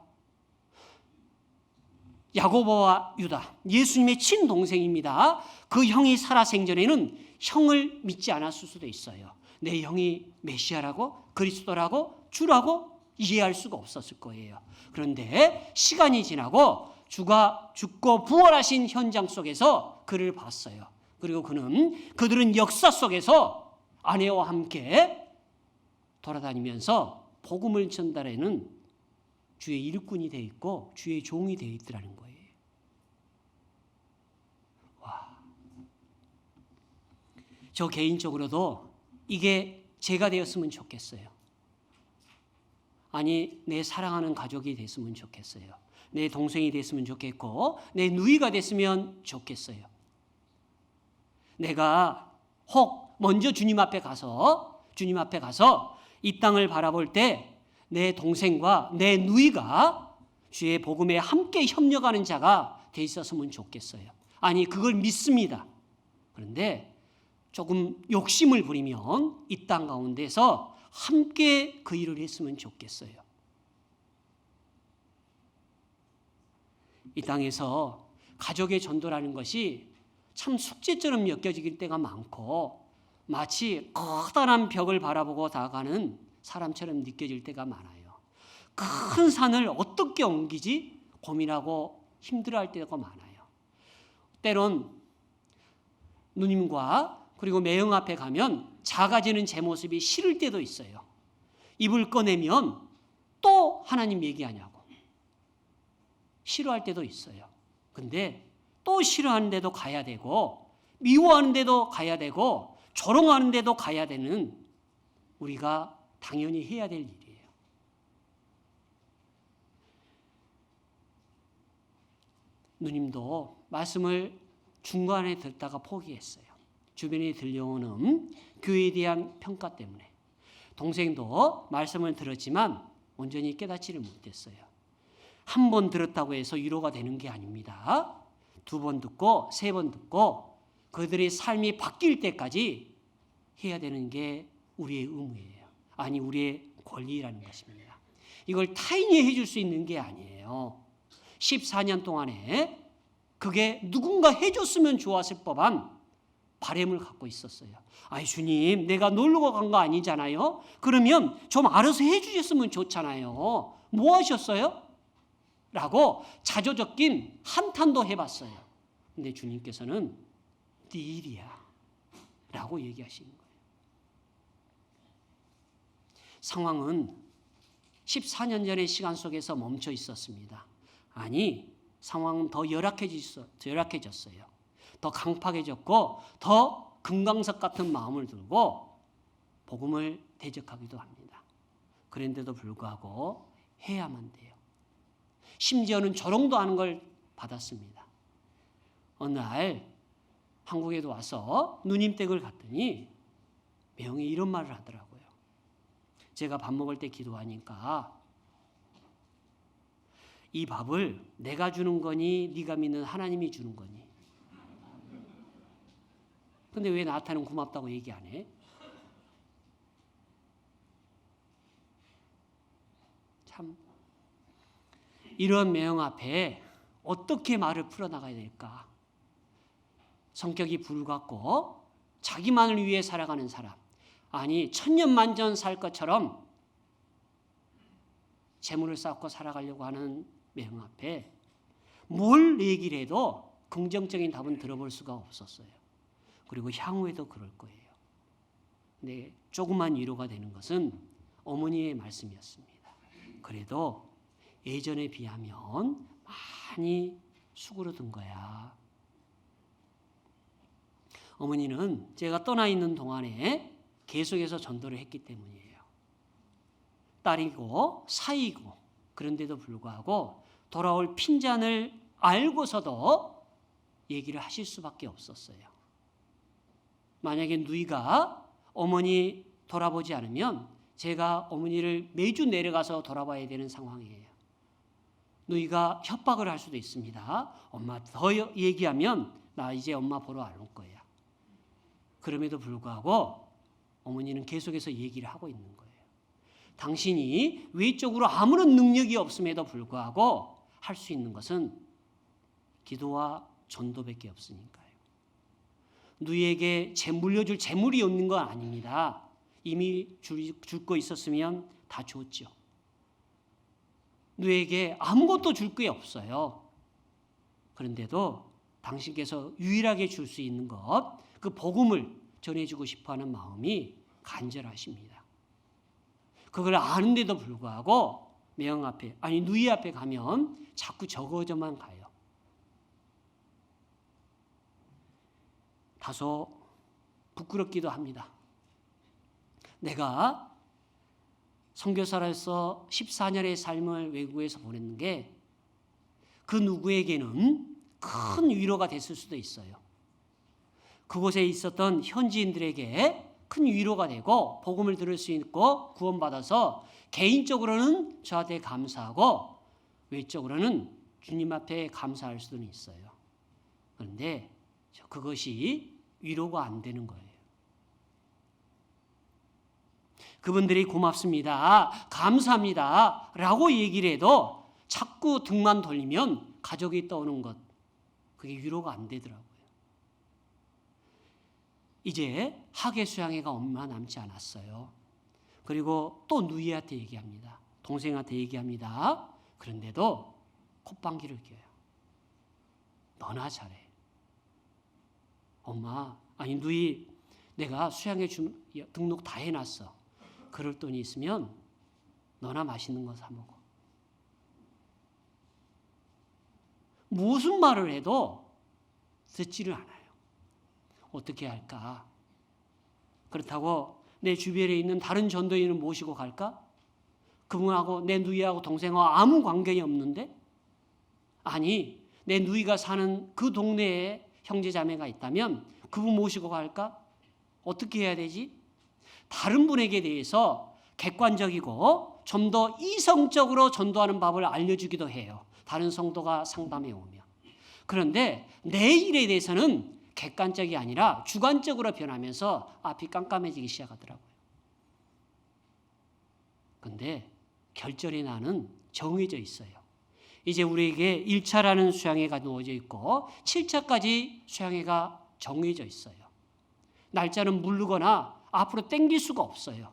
야고보와 유다, 예수님의 친동생입니다. 그 형이 살아생전에는 형을 믿지 않았을 수도 있어요. 내 형이 메시아라고, 그리스도라고, 주라고 이해할 수가 없었을 거예요. 그런데 시간이 지나고 주가 죽고 부활하신 현장 속에서 그를 봤어요. 그리고 그들은 역사 속에서 아내와 함께 돌아다니면서 복음을 전달하는 주의 일꾼이 되어 있고 주의 종이 되어 있더라는 거예요. 와, 저 개인적으로도 이게 제가 되었으면 좋겠어요. 아니, 내 사랑하는 가족이 됐으면 좋겠어요. 내 동생이 됐으면 좋겠고 내 누이가 됐으면 좋겠어요. 내가 혹 먼저 주님 앞에 가서 이 땅을 바라볼 때 내 동생과 내 누이가 주의 복음에 함께 협력하는 자가 돼 있었으면 좋겠어요. 아니, 그걸 믿습니다. 그런데 조금 욕심을 부리면 이 땅 가운데서 함께 그 일을 했으면 좋겠어요. 이 땅에서 가족의 전도라는 것이 참 숙제처럼 여겨질 때가 많고 마치 커다란 벽을 바라보고 다가가는 사람처럼 느껴질 때가 많아요. 큰 산을 어떻게 옮기지 고민하고 힘들어할 때가 많아요. 때론 누님과 그리고 매형 앞에 가면 작아지는 제 모습이 싫을 때도 있어요. 입을 꺼내면 또 하나님 얘기하냐고 싫어할 때도 있어요. 근데 또 싫어하는데도 가야 되고 미워하는데도 가야 되고 조롱하는데도 가야 되는 우리가 당연히 해야 될 일이에요. 누님도 말씀을 중간에 듣다가 포기했어요. 주변에 들려오는 교회에 대한 평가 때문에. 동생도 말씀을 들었지만 온전히 깨닫지를 못했어요. 한 번 들었다고 해서 위로가 되는 게 아닙니다. 2번 듣고 3번 듣고 그들의 삶이 바뀔 때까지 해야 되는 게 우리의 의무예요. 아니, 우리의 권리라는 것입니다. 이걸 타인이 해줄 수 있는 게 아니에요. 14년 동안에 그게 누군가 해줬으면 좋았을 법한 바람을 갖고 있었어요. 아이, 주님, 내가 놀러 간 거 아니잖아요. 그러면 좀 알아서 해주셨으면 좋잖아요. 뭐 하셨어요? 라고 자조 적긴 한탄도 해봤어요. 근데 주님께서는 네 일이야 라고 얘기하시는 거예요. 상황은 14년 전의 시간 속에서 멈춰 있었습니다. 아니, 상황은 더 열악해졌어요. 더 강팍해졌고 더 금강석 같은 마음을 들고 복음을 대적하기도 합니다. 그런데도 불구하고 해야만 돼요. 심지어는 조롱도 하는 걸 받았습니다. 어느 날 한국에도 와서 누님 댁을 갔더니 매형이 이런 말을 하더라고요. 제가 밥 먹을 때 기도하니까 이 밥을 내가 주는 거니 네가 믿는 하나님이 주는 거니? 근데 왜 나한테는 고맙다고 얘기 안 해? 참, 이런 매형 앞에 어떻게 말을 풀어나가야 될까? 성격이 불같고 자기만을 위해 살아가는 사람, 아니 천년만년 살 것처럼 재물을 쌓고 살아가려고 하는 매형 앞에 뭘 얘기를 해도 긍정적인 답은 들어볼 수가 없었어요. 그리고 향후에도 그럴 거예요. 근데 조그만 위로가 되는 것은 어머니의 말씀이었습니다. 그래도 예전에 비하면 많이 수그러든 거야. 어머니는 제가 떠나 있는 동안에 계속해서 전도를 했기 때문이에요. 딸이고 사이고 그런데도 불구하고 돌아올 핀잔을 알고서도 얘기를 하실 수밖에 없었어요. 만약에 누이가 어머니 돌아보지 않으면 제가 어머니를 매주 내려가서 돌아봐야 되는 상황이에요. 누이가 협박을 할 수도 있습니다. 엄마 더 얘기하면 나 이제 엄마 보러 안 올 거야. 그럼에도 불구하고 어머니는 계속해서 얘기를 하고 있는 거예요. 당신이 외적으로 아무런 능력이 없음에도 불구하고 할 수 있는 것은 기도와 전도밖에 없으니까요. 누이에게 물려줄 재물이 없는 건 아닙니다. 이미 줄 거 있었으면 다 줬죠. 누이에게 아무것도 줄 게 없어요. 그런데도 당신께서 유일하게 줄 수 있는 것, 그 복음을 전해주고 싶어하는 마음이 간절하십니다. 그걸 아는데도 불구하고 매형 앞에, 아니 누이 앞에 가면 자꾸 적어져만 가요. 다소 부끄럽기도 합니다. 내가 선교사로서 14년의 삶을 외국에서 보냈는 게 그 누구에게는 큰 위로가 됐을 수도 있어요. 그곳에 있었던 현지인들에게 큰 위로가 되고 복음을 들을 수 있고 구원받아서 개인적으로는 저한테 감사하고 외적으로는 주님 앞에 감사할 수는 있어요. 그런데 그것이 위로가 안 되는 거예요. 그분들이 고맙습니다, 감사합니다 라고 얘기를 해도 자꾸 등만 돌리면 가족이 떠오는 것, 그게 위로가 안 되더라고요. 이제 학예 수양회가 얼마 남지 않았어요. 그리고 또 누이한테 얘기합니다. 동생한테 얘기합니다. 그런데도 콧방귀를 껴요. 너나 잘해. 엄마, 아니 누이, 내가 수양회 등록 다 해놨어. 그럴 돈이 있으면 너나 맛있는 거 사 먹어. 무슨 말을 해도 듣지를 않아요. 어떻게 할까? 그렇다고 내 주변에 있는 다른 전도인을 모시고 갈까? 그분하고 내 누이하고 동생하고 아무 관계이 없는데? 아니, 내 누이가 사는 그 동네에 형제자매가 있다면 그분 모시고 갈까? 어떻게 해야 되지? 다른 분에게 대해서 객관적이고 좀 더 이성적으로 전도하는 법을 알려주기도 해요. 다른 성도가 상담해 오면. 그런데 내 일에 대해서는 객관적이 아니라 주관적으로 변하면서 앞이 깜깜해지기 시작하더라고요. 그런데 결절의 날은 정해져 있어요. 이제 우리에게 1차라는 수양회가 놓여져 있고 7차까지 수양회가 정해져 있어요. 날짜는 모르거나 앞으로 당길 수가 없어요.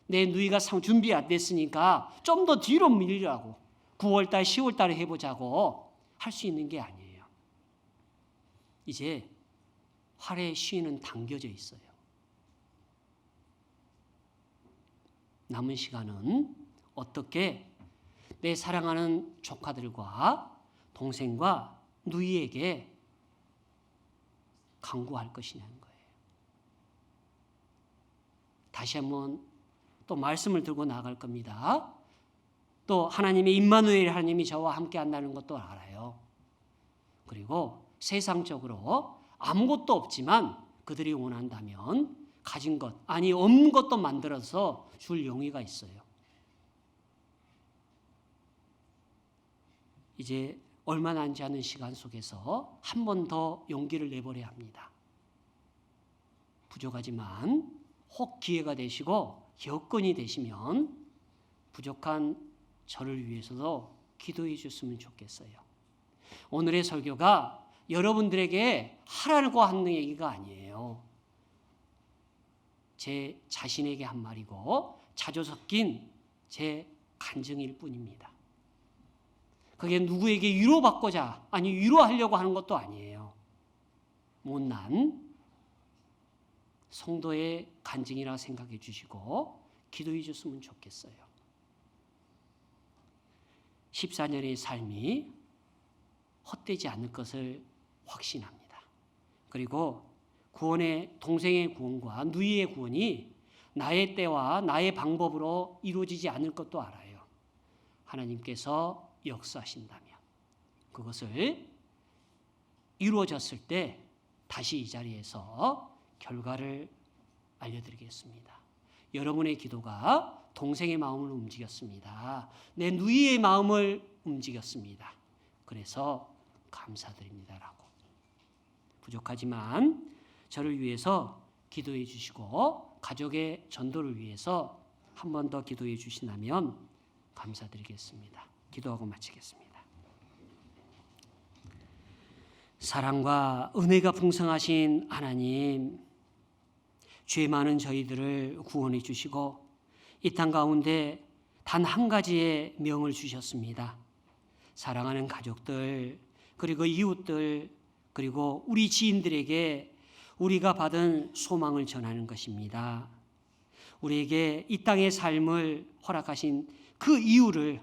내 누이가 준비 안 됐으니까 좀 더 뒤로 밀려고 9월달, 10월달에 해보자고 할 수 있는 게 아니에요. 이제 활의 시인은 당겨져 있어요. 남은 시간은 어떻게 내 사랑하는 조카들과 동생과 누이에게 강구할 것이냐는 거예요. 다시 한번 또 말씀을 들고 나갈 겁니다. 또 하나님의 임마누엘 하나님이 저와 함께 한다는 것도 알아요. 그리고 세상적으로 아무것도 없지만 그들이 원한다면 가진 것, 아니 없는 것도 만들어서 줄 용의가 있어요. 이제 얼마 남지 않은 시간 속에서 한 번 더 용기를 내버려야 합니다. 부족하지만 혹 기회가 되시고 여건이 되시면 부족한 저를 위해서도 기도해 주셨으면 좋겠어요. 오늘의 설교가 여러분들에게 하라고 하는 얘기가 아니에요. 제 자신에게 한 말이고 자주 섞인 제 간증일 뿐입니다. 그게 누구에게 위로받고자, 아니 위로하려고 하는 것도 아니에요. 못난 성도의 간증이라 생각해 주시고 기도해 주셨으면 좋겠어요. 14년의 삶이 헛되지 않을 것을 확신합니다. 그리고 구원의 동생의 구원과 누이의 구원이 나의 때와 나의 방법으로 이루어지지 않을 것도 알아요. 하나님께서 역사하신다면 그것을 이루어졌을 때 다시 이 자리에서 결과를 알려드리겠습니다. 여러분의 기도가 동생의 마음을 움직였습니다. 내 누이의 마음을 움직였습니다. 그래서 감사드립니다라고. 부족하지만 저를 위해서 기도해 주시고 가족의 전도를 위해서 한 번 더 기도해 주신다면 감사드리겠습니다. 기도하고 마치겠습니다. 사랑과 은혜가 풍성하신 하나님, 죄 많은 저희들을 구원해 주시고 이 땅 가운데 단 한 가지의 명을 주셨습니다. 사랑하는 가족들, 그리고 이웃들, 그리고 우리 지인들에게 우리가 받은 소망을 전하는 것입니다. 우리에게 이 땅의 삶을 허락하신 그 이유를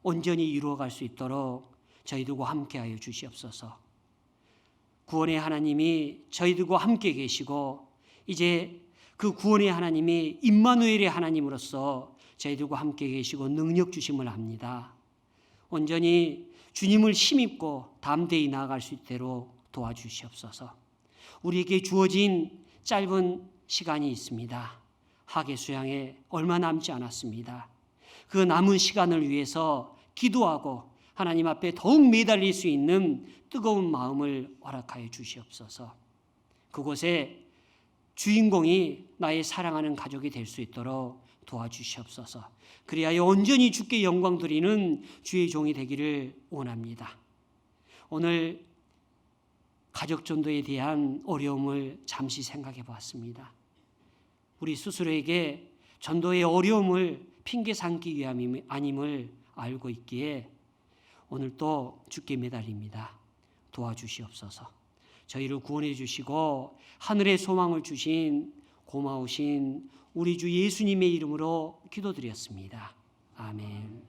온전히 이루어갈 수 있도록 저희들과 함께하여 주시옵소서. 구원의 하나님이 저희들과 함께 계시고 이제 그 구원의 하나님이 임마누엘의 하나님으로서 저희들과 함께 계시고 능력 주심을 압니다. 온전히 주님을 힘입고 담대히 나아갈 수 있도록 도와주시옵소서. 우리에게 주어진 짧은 시간이 있습니다. 학예 수양에 얼마 남지 않았습니다. 그 남은 시간을 위해서 기도하고 하나님 앞에 더욱 매달릴 수 있는 뜨거운 마음을 허락하여 주시옵소서. 그곳에 주인공이 나의 사랑하는 가족이 될 수 있도록 도와주시옵소서. 그리하여 온전히 주께 영광 드리는 주의 종이 되기를 원합니다. 오늘 가족 전도에 대한 어려움을 잠시 생각해 보았습니다. 우리 스스로에게 전도의 어려움을 핑계 삼기 위함이 아님을 알고 있기에 오늘 또 주께 매달립니다. 도와주시옵소서. 저희를 구원해 주시고 하늘의 소망을 주신 고마우신 우리 주 예수님의 이름으로 기도드렸습니다. 아멘.